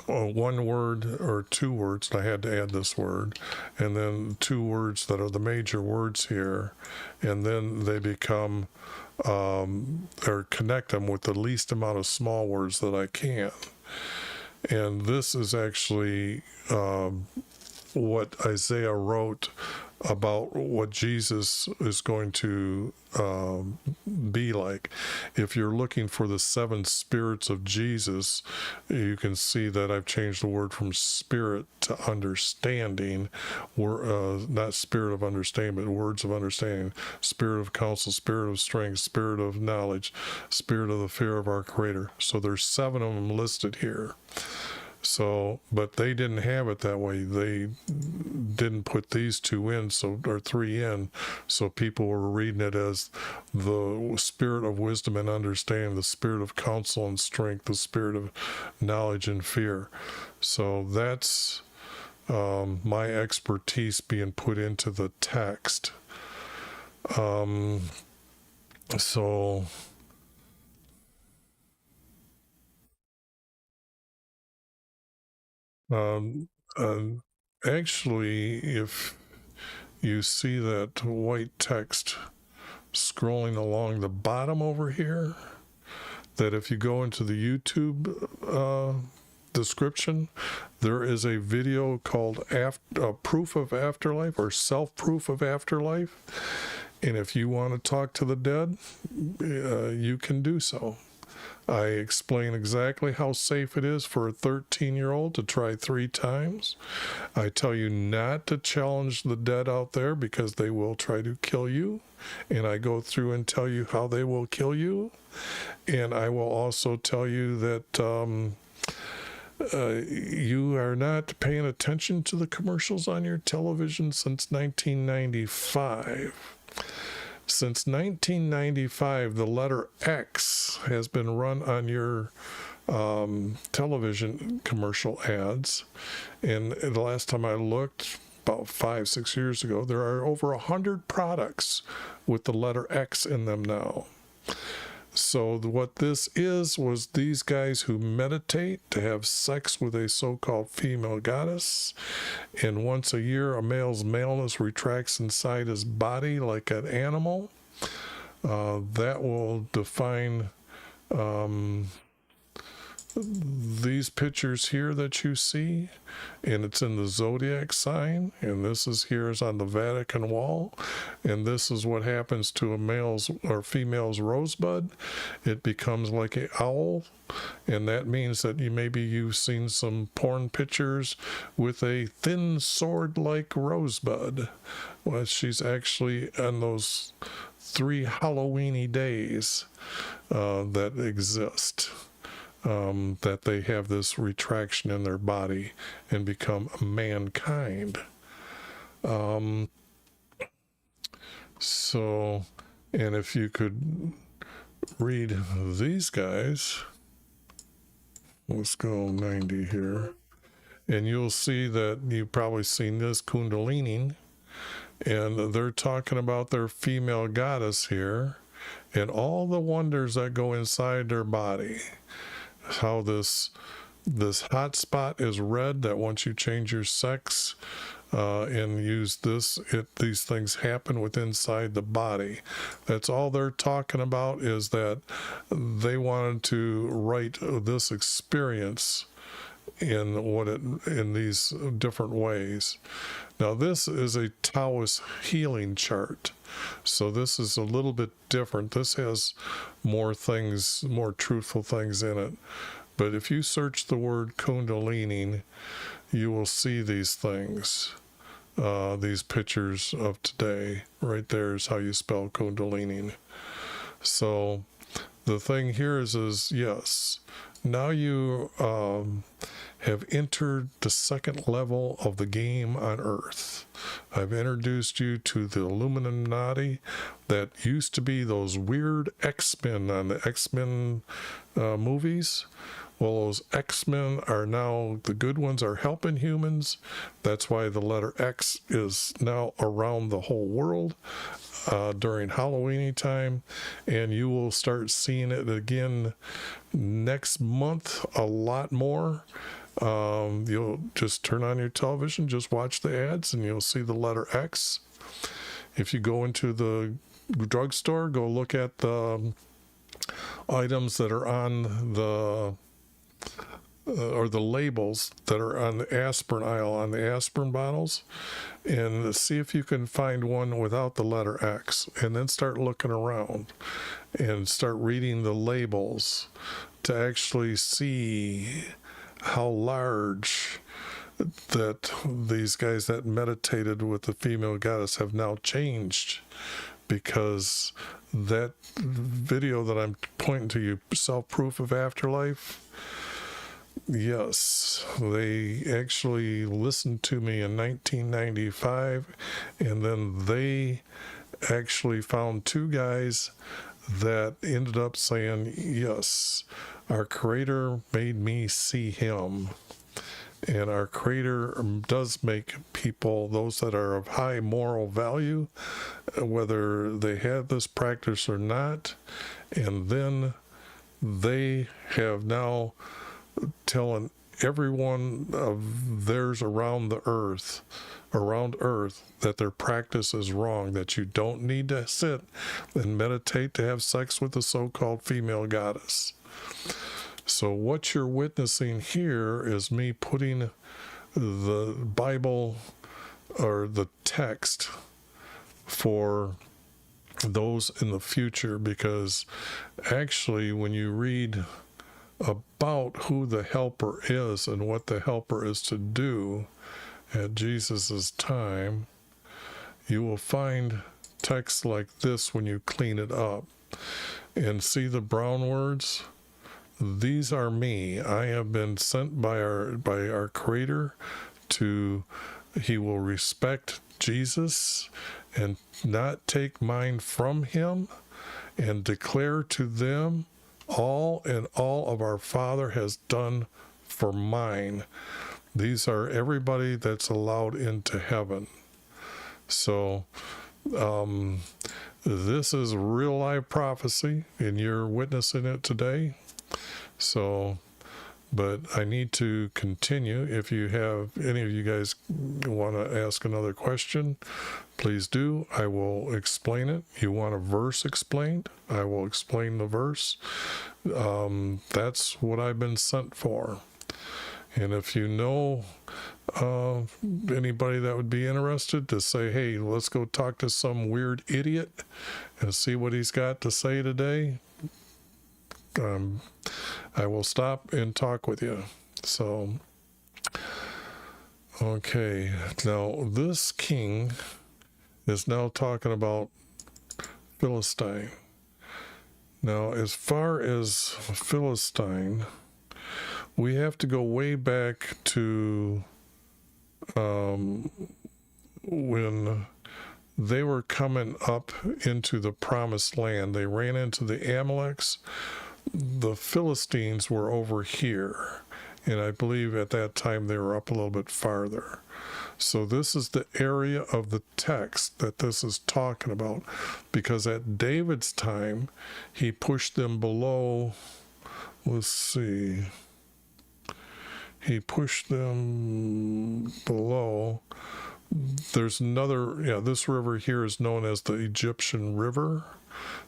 one word or 2 words, and I had to add this word, and then 2 words that are the major words here, and then they become or connect them with the least amount of small words that I can. And this is actually what Isaiah wrote about what Jesus is going to be like. If you're looking for the 7 spirits of Jesus, you can see that I've changed the word from spirit to understanding. Not spirit of understanding, but words of understanding. Spirit of counsel, spirit of strength, spirit of knowledge, spirit of the fear of our Creator. So there's 7 of them listed here. So, but they didn't have it that way. They didn't put these 2 in, or 3 in, so people were reading it as the spirit of wisdom and understanding, the spirit of counsel and strength, the spirit of knowledge and fear. So that's my expertise being put into the text. So Um, Actually, if you see that white text scrolling along the bottom over here, that if you go into the YouTube description, there is a video called Proof of Afterlife, or Self-Proof of Afterlife. And if you want to talk to the dead, you can do so. I explain exactly how safe it is for a 13-year-old to try 3 times. I tell you not to challenge the dead out there because they will try to kill you. And I go through and tell you how they will kill you. And I will also tell you that you are not paying attention to the commercials on your television since 1995. Since 1995, the letter X has been run on your television commercial ads. And the last time I looked, about 5-6 years ago, there are over 100 products with the letter X in them now. So what this was these guys who meditate to have sex with a so-called female goddess, and once a year a male's maleness retracts inside his body like an animal. That will define these pictures here that you see, and it's in the zodiac sign, and this is on the Vatican wall, and this is what happens to a male's or female's rosebud. It becomes like an owl, and that means that you've seen some porn pictures with a thin sword-like rosebud. Well, she's actually on those 3 Halloweeny days that exist. That they have this retraction in their body and become mankind. So, and if you could read these guys, let's go 90 here, and you'll see that you've probably seen this Kundalini, and they're talking about their female goddess here and all the wonders that go inside their body. How this hot spot is red, that once you change your sex and use these things happen within inside the body. That's all they're talking about, is that they wanted to write this experience in these different ways. Now this is a Taoist healing chart, so this is a little bit different. This has more truthful things in it. But if you search the word Kundalini, you will see these things, these pictures of today. Right there is how you spell Kundalini. So the thing here is yes, now you have entered the second level of the game on Earth. I've introduced you to the Illuminati that used to be those weird X-Men on the X-Men movies. Well, those X-Men are now, the good ones are helping humans. That's why the letter X is now around the whole world during Halloween time, and you will start seeing it again next month a lot more. You'll just turn on your television, just watch the ads, and you'll see the letter X. If you go into the drugstore, go look at the items that are on the or the labels that are on the aspirin aisle, on the aspirin bottles, and see if you can find one without the letter X, and then start looking around and start reading the labels to actually see how large that these guys that meditated with the female goddess have now changed, because that video that I'm pointing to you, Self-Proof of Afterlife, yes, they actually listened to me in 1995, and then they actually found 2 guys that ended up saying, yes, our Creator made me see him. And our Creator does make people, those that are of high moral value, whether they have this practice or not, and then they have now telling everyone of theirs around earth, that their practice is wrong, that you don't need to sit and meditate to have sex with the so-called female goddess. So what you're witnessing here is me putting the Bible or the text for those in the future, because actually when you read about who the helper is and what the helper is to do at Jesus's time, you will find texts like this when you clean it up. And see the brown words? These are me. I have been sent by our Creator to, he will respect Jesus and not take mine from him, and declare to them all of our Father has done for mine. These are everybody that's allowed into heaven. So this is real life prophecy, and you're witnessing it today. So, but I need to continue. If you have any of you guys want to ask another question, please do. I will explain it. You want a verse explained? I will explain the verse. That's what I've been sent for. And if you know anybody that would be interested to say, hey, let's go talk to some weird idiot and see what he's got to say today, I will stop and talk with you. So, okay, now this king is now talking about Philistine. Now, as far as Philistine, we have to go way back to when they were coming up into the promised land. They ran into the Amaleks. The Philistines were over here, and I believe at that time they were up a little bit farther. So this is the area of the text that this is talking about, because at David's time, he pushed them below, let's see, he pushed them below. There's another, this river here is known as the Egyptian River.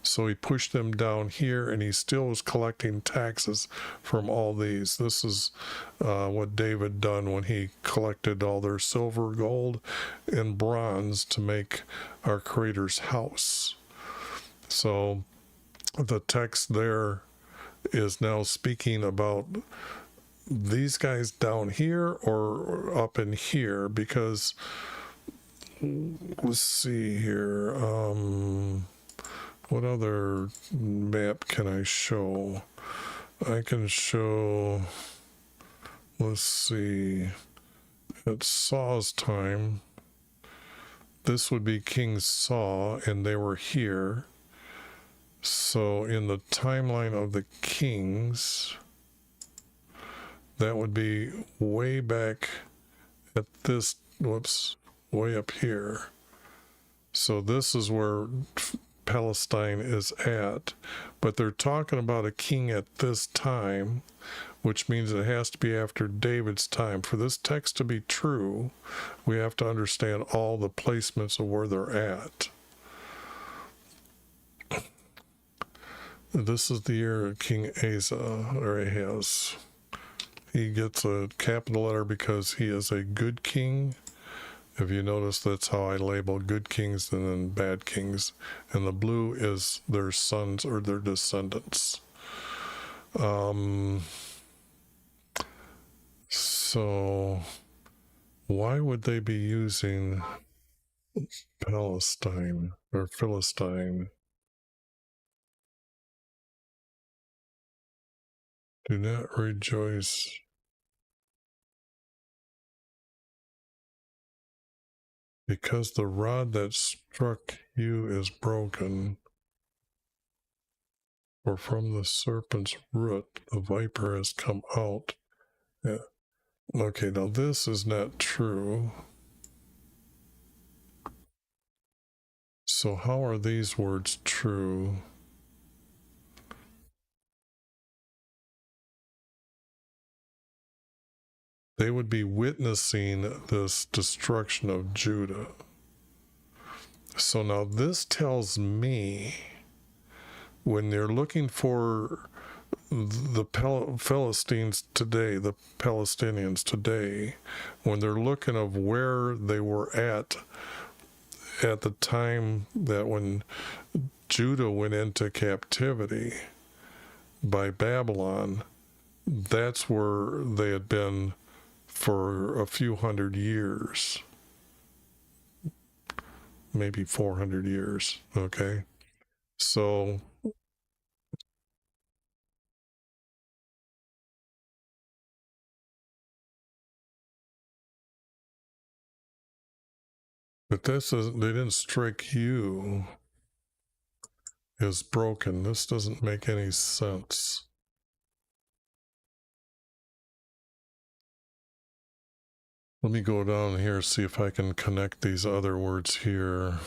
So he pushed them down here, and he still was collecting taxes from all these. This is what David done when he collected all their silver, gold, and bronze to make our Creator's house. So the text there is now speaking about these guys down here or up in here, because let's see here. What other map can I show? I can show, let's see, at Saul's time, this would be King Saul, and they were here. So in the timeline of the kings, that would be way back at this, way up here. So this is where Palestine is at, but they're talking about a king at this time, which means it has to be after David's time. For this text to be true, we have to understand all the placements of where they're at. This is the year of King Asa, or Ahaz. He gets a capital letter because he is a good king. If you notice, that's how I label good kings and then bad kings. And the blue is their sons or their descendants. So why would they be using Palestine or Philistine? Do not rejoice. Because the rod that struck you is broken, for from the serpent's root the viper has come out. Yeah. Okay, now this is not true. So how are these words true? They would be witnessing this destruction of Judah. So now this tells me when they're looking for the Philistines today, the Palestinians today, when they're looking of where they were at the time that when Judah went into captivity by Babylon, that's where they had been for a few hundred years, maybe 400 years. Okay. So but this is, they didn't strike you as broken. This doesn't make any sense. Let me go down here, see if I can connect these other words here.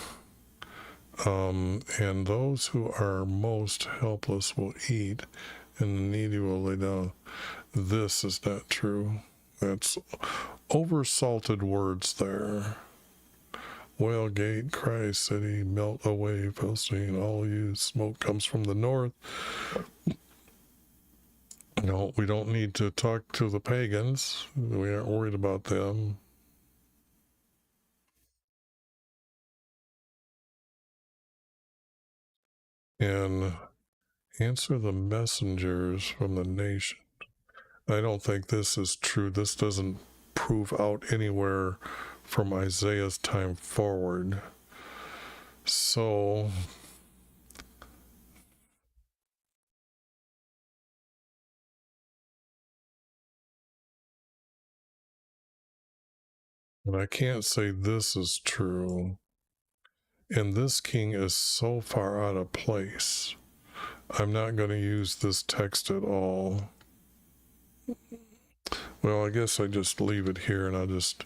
And those who are most helpless will eat, and the needy will lay down. This is not true. That's oversalted words there. Well, gate, cry, city, melt away, Philistine, all you, smoke comes from the north. No, we don't need to talk to the pagans. We aren't worried about them. And answer the messengers from the nation. I don't think this is true. This doesn't prove out anywhere from Isaiah's time forward. So and I can't say this is true. And this king is so far out of place. I'm not going to use this text at all. Well, I guess I just leave it here and I'll just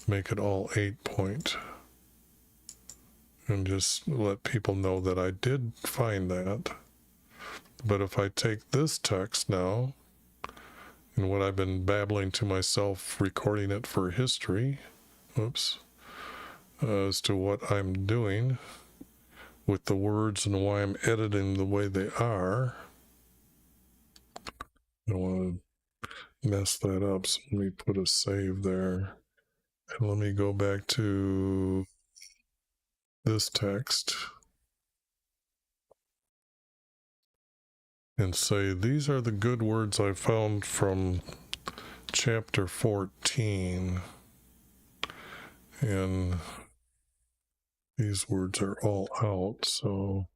make it all 8 point. And just let people know that I did find that. But if I take this text now, and what I've been babbling to myself, recording it for history, as to what I'm doing with the words and why I'm editing the way they are. I don't want to mess that up, so let me put a save there. And let me go back to this text and say, these are the good words I found from chapter 14. And these words are all out, so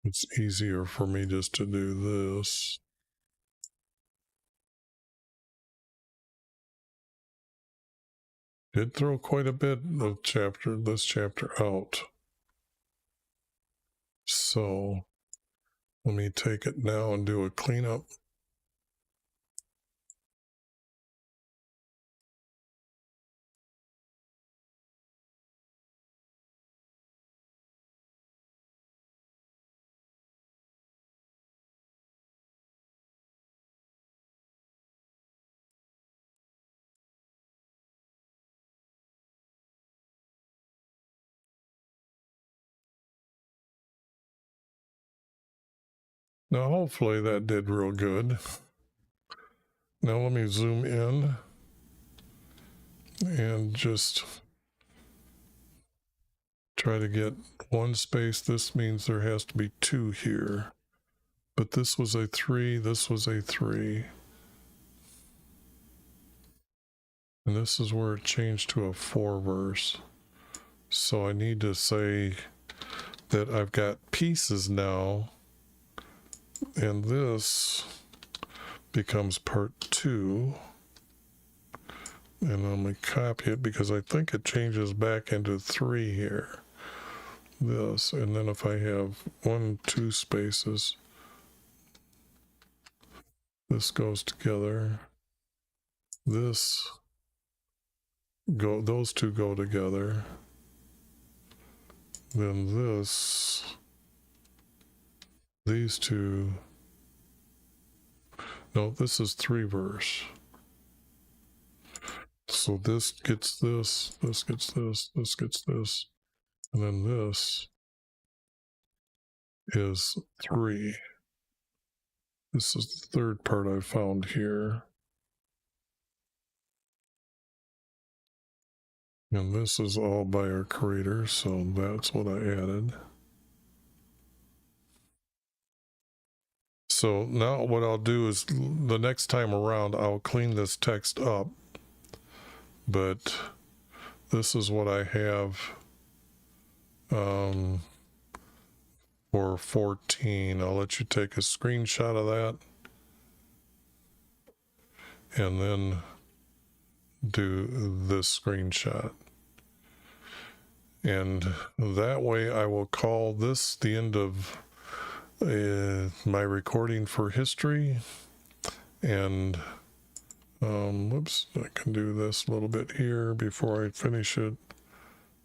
it's easier for me just to do this. Did throw quite a bit of this chapter out. So let me take it now and do a cleanup. Now, hopefully that did real good. Now let me zoom in and just try to get one space. This means there has to be 2 here. But this was a 3, this was a 3. And this is where it changed to a 4 verse. So I need to say that I've got pieces now, and this becomes part 2. And I'm going to copy it because I think it changes back into 3 here. This, and then if I have 1, 2 spaces, this goes together. Those 2 go together. Then these 2. No, this is 3 verse. So this gets this, this gets this, this gets this, and then this is 3. This is the third part I found here. And this is all by our creator, so that's what I added. So now what I'll do is the next time around, I'll clean this text up. But this is what I have for 14. I'll let you take a screenshot of that and then do this screenshot. And that way I will call this the end of my recording for history. And whoops, I can do this a little bit here before I finish it.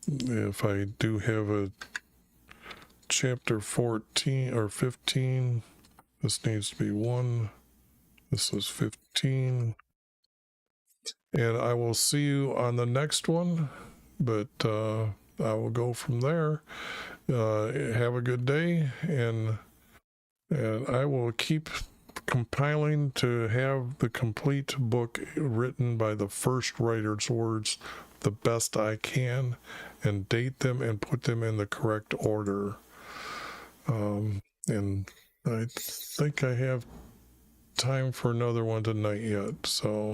If I do have a chapter 14 or 15, this needs to be 1. This is 15. And I will see you on the next one, but I will go from there. Have a good day, and I will keep compiling to have the complete book written by the first writer's words the best I can, and date them and put them in the correct order. And I think I have time for another one tonight yet, so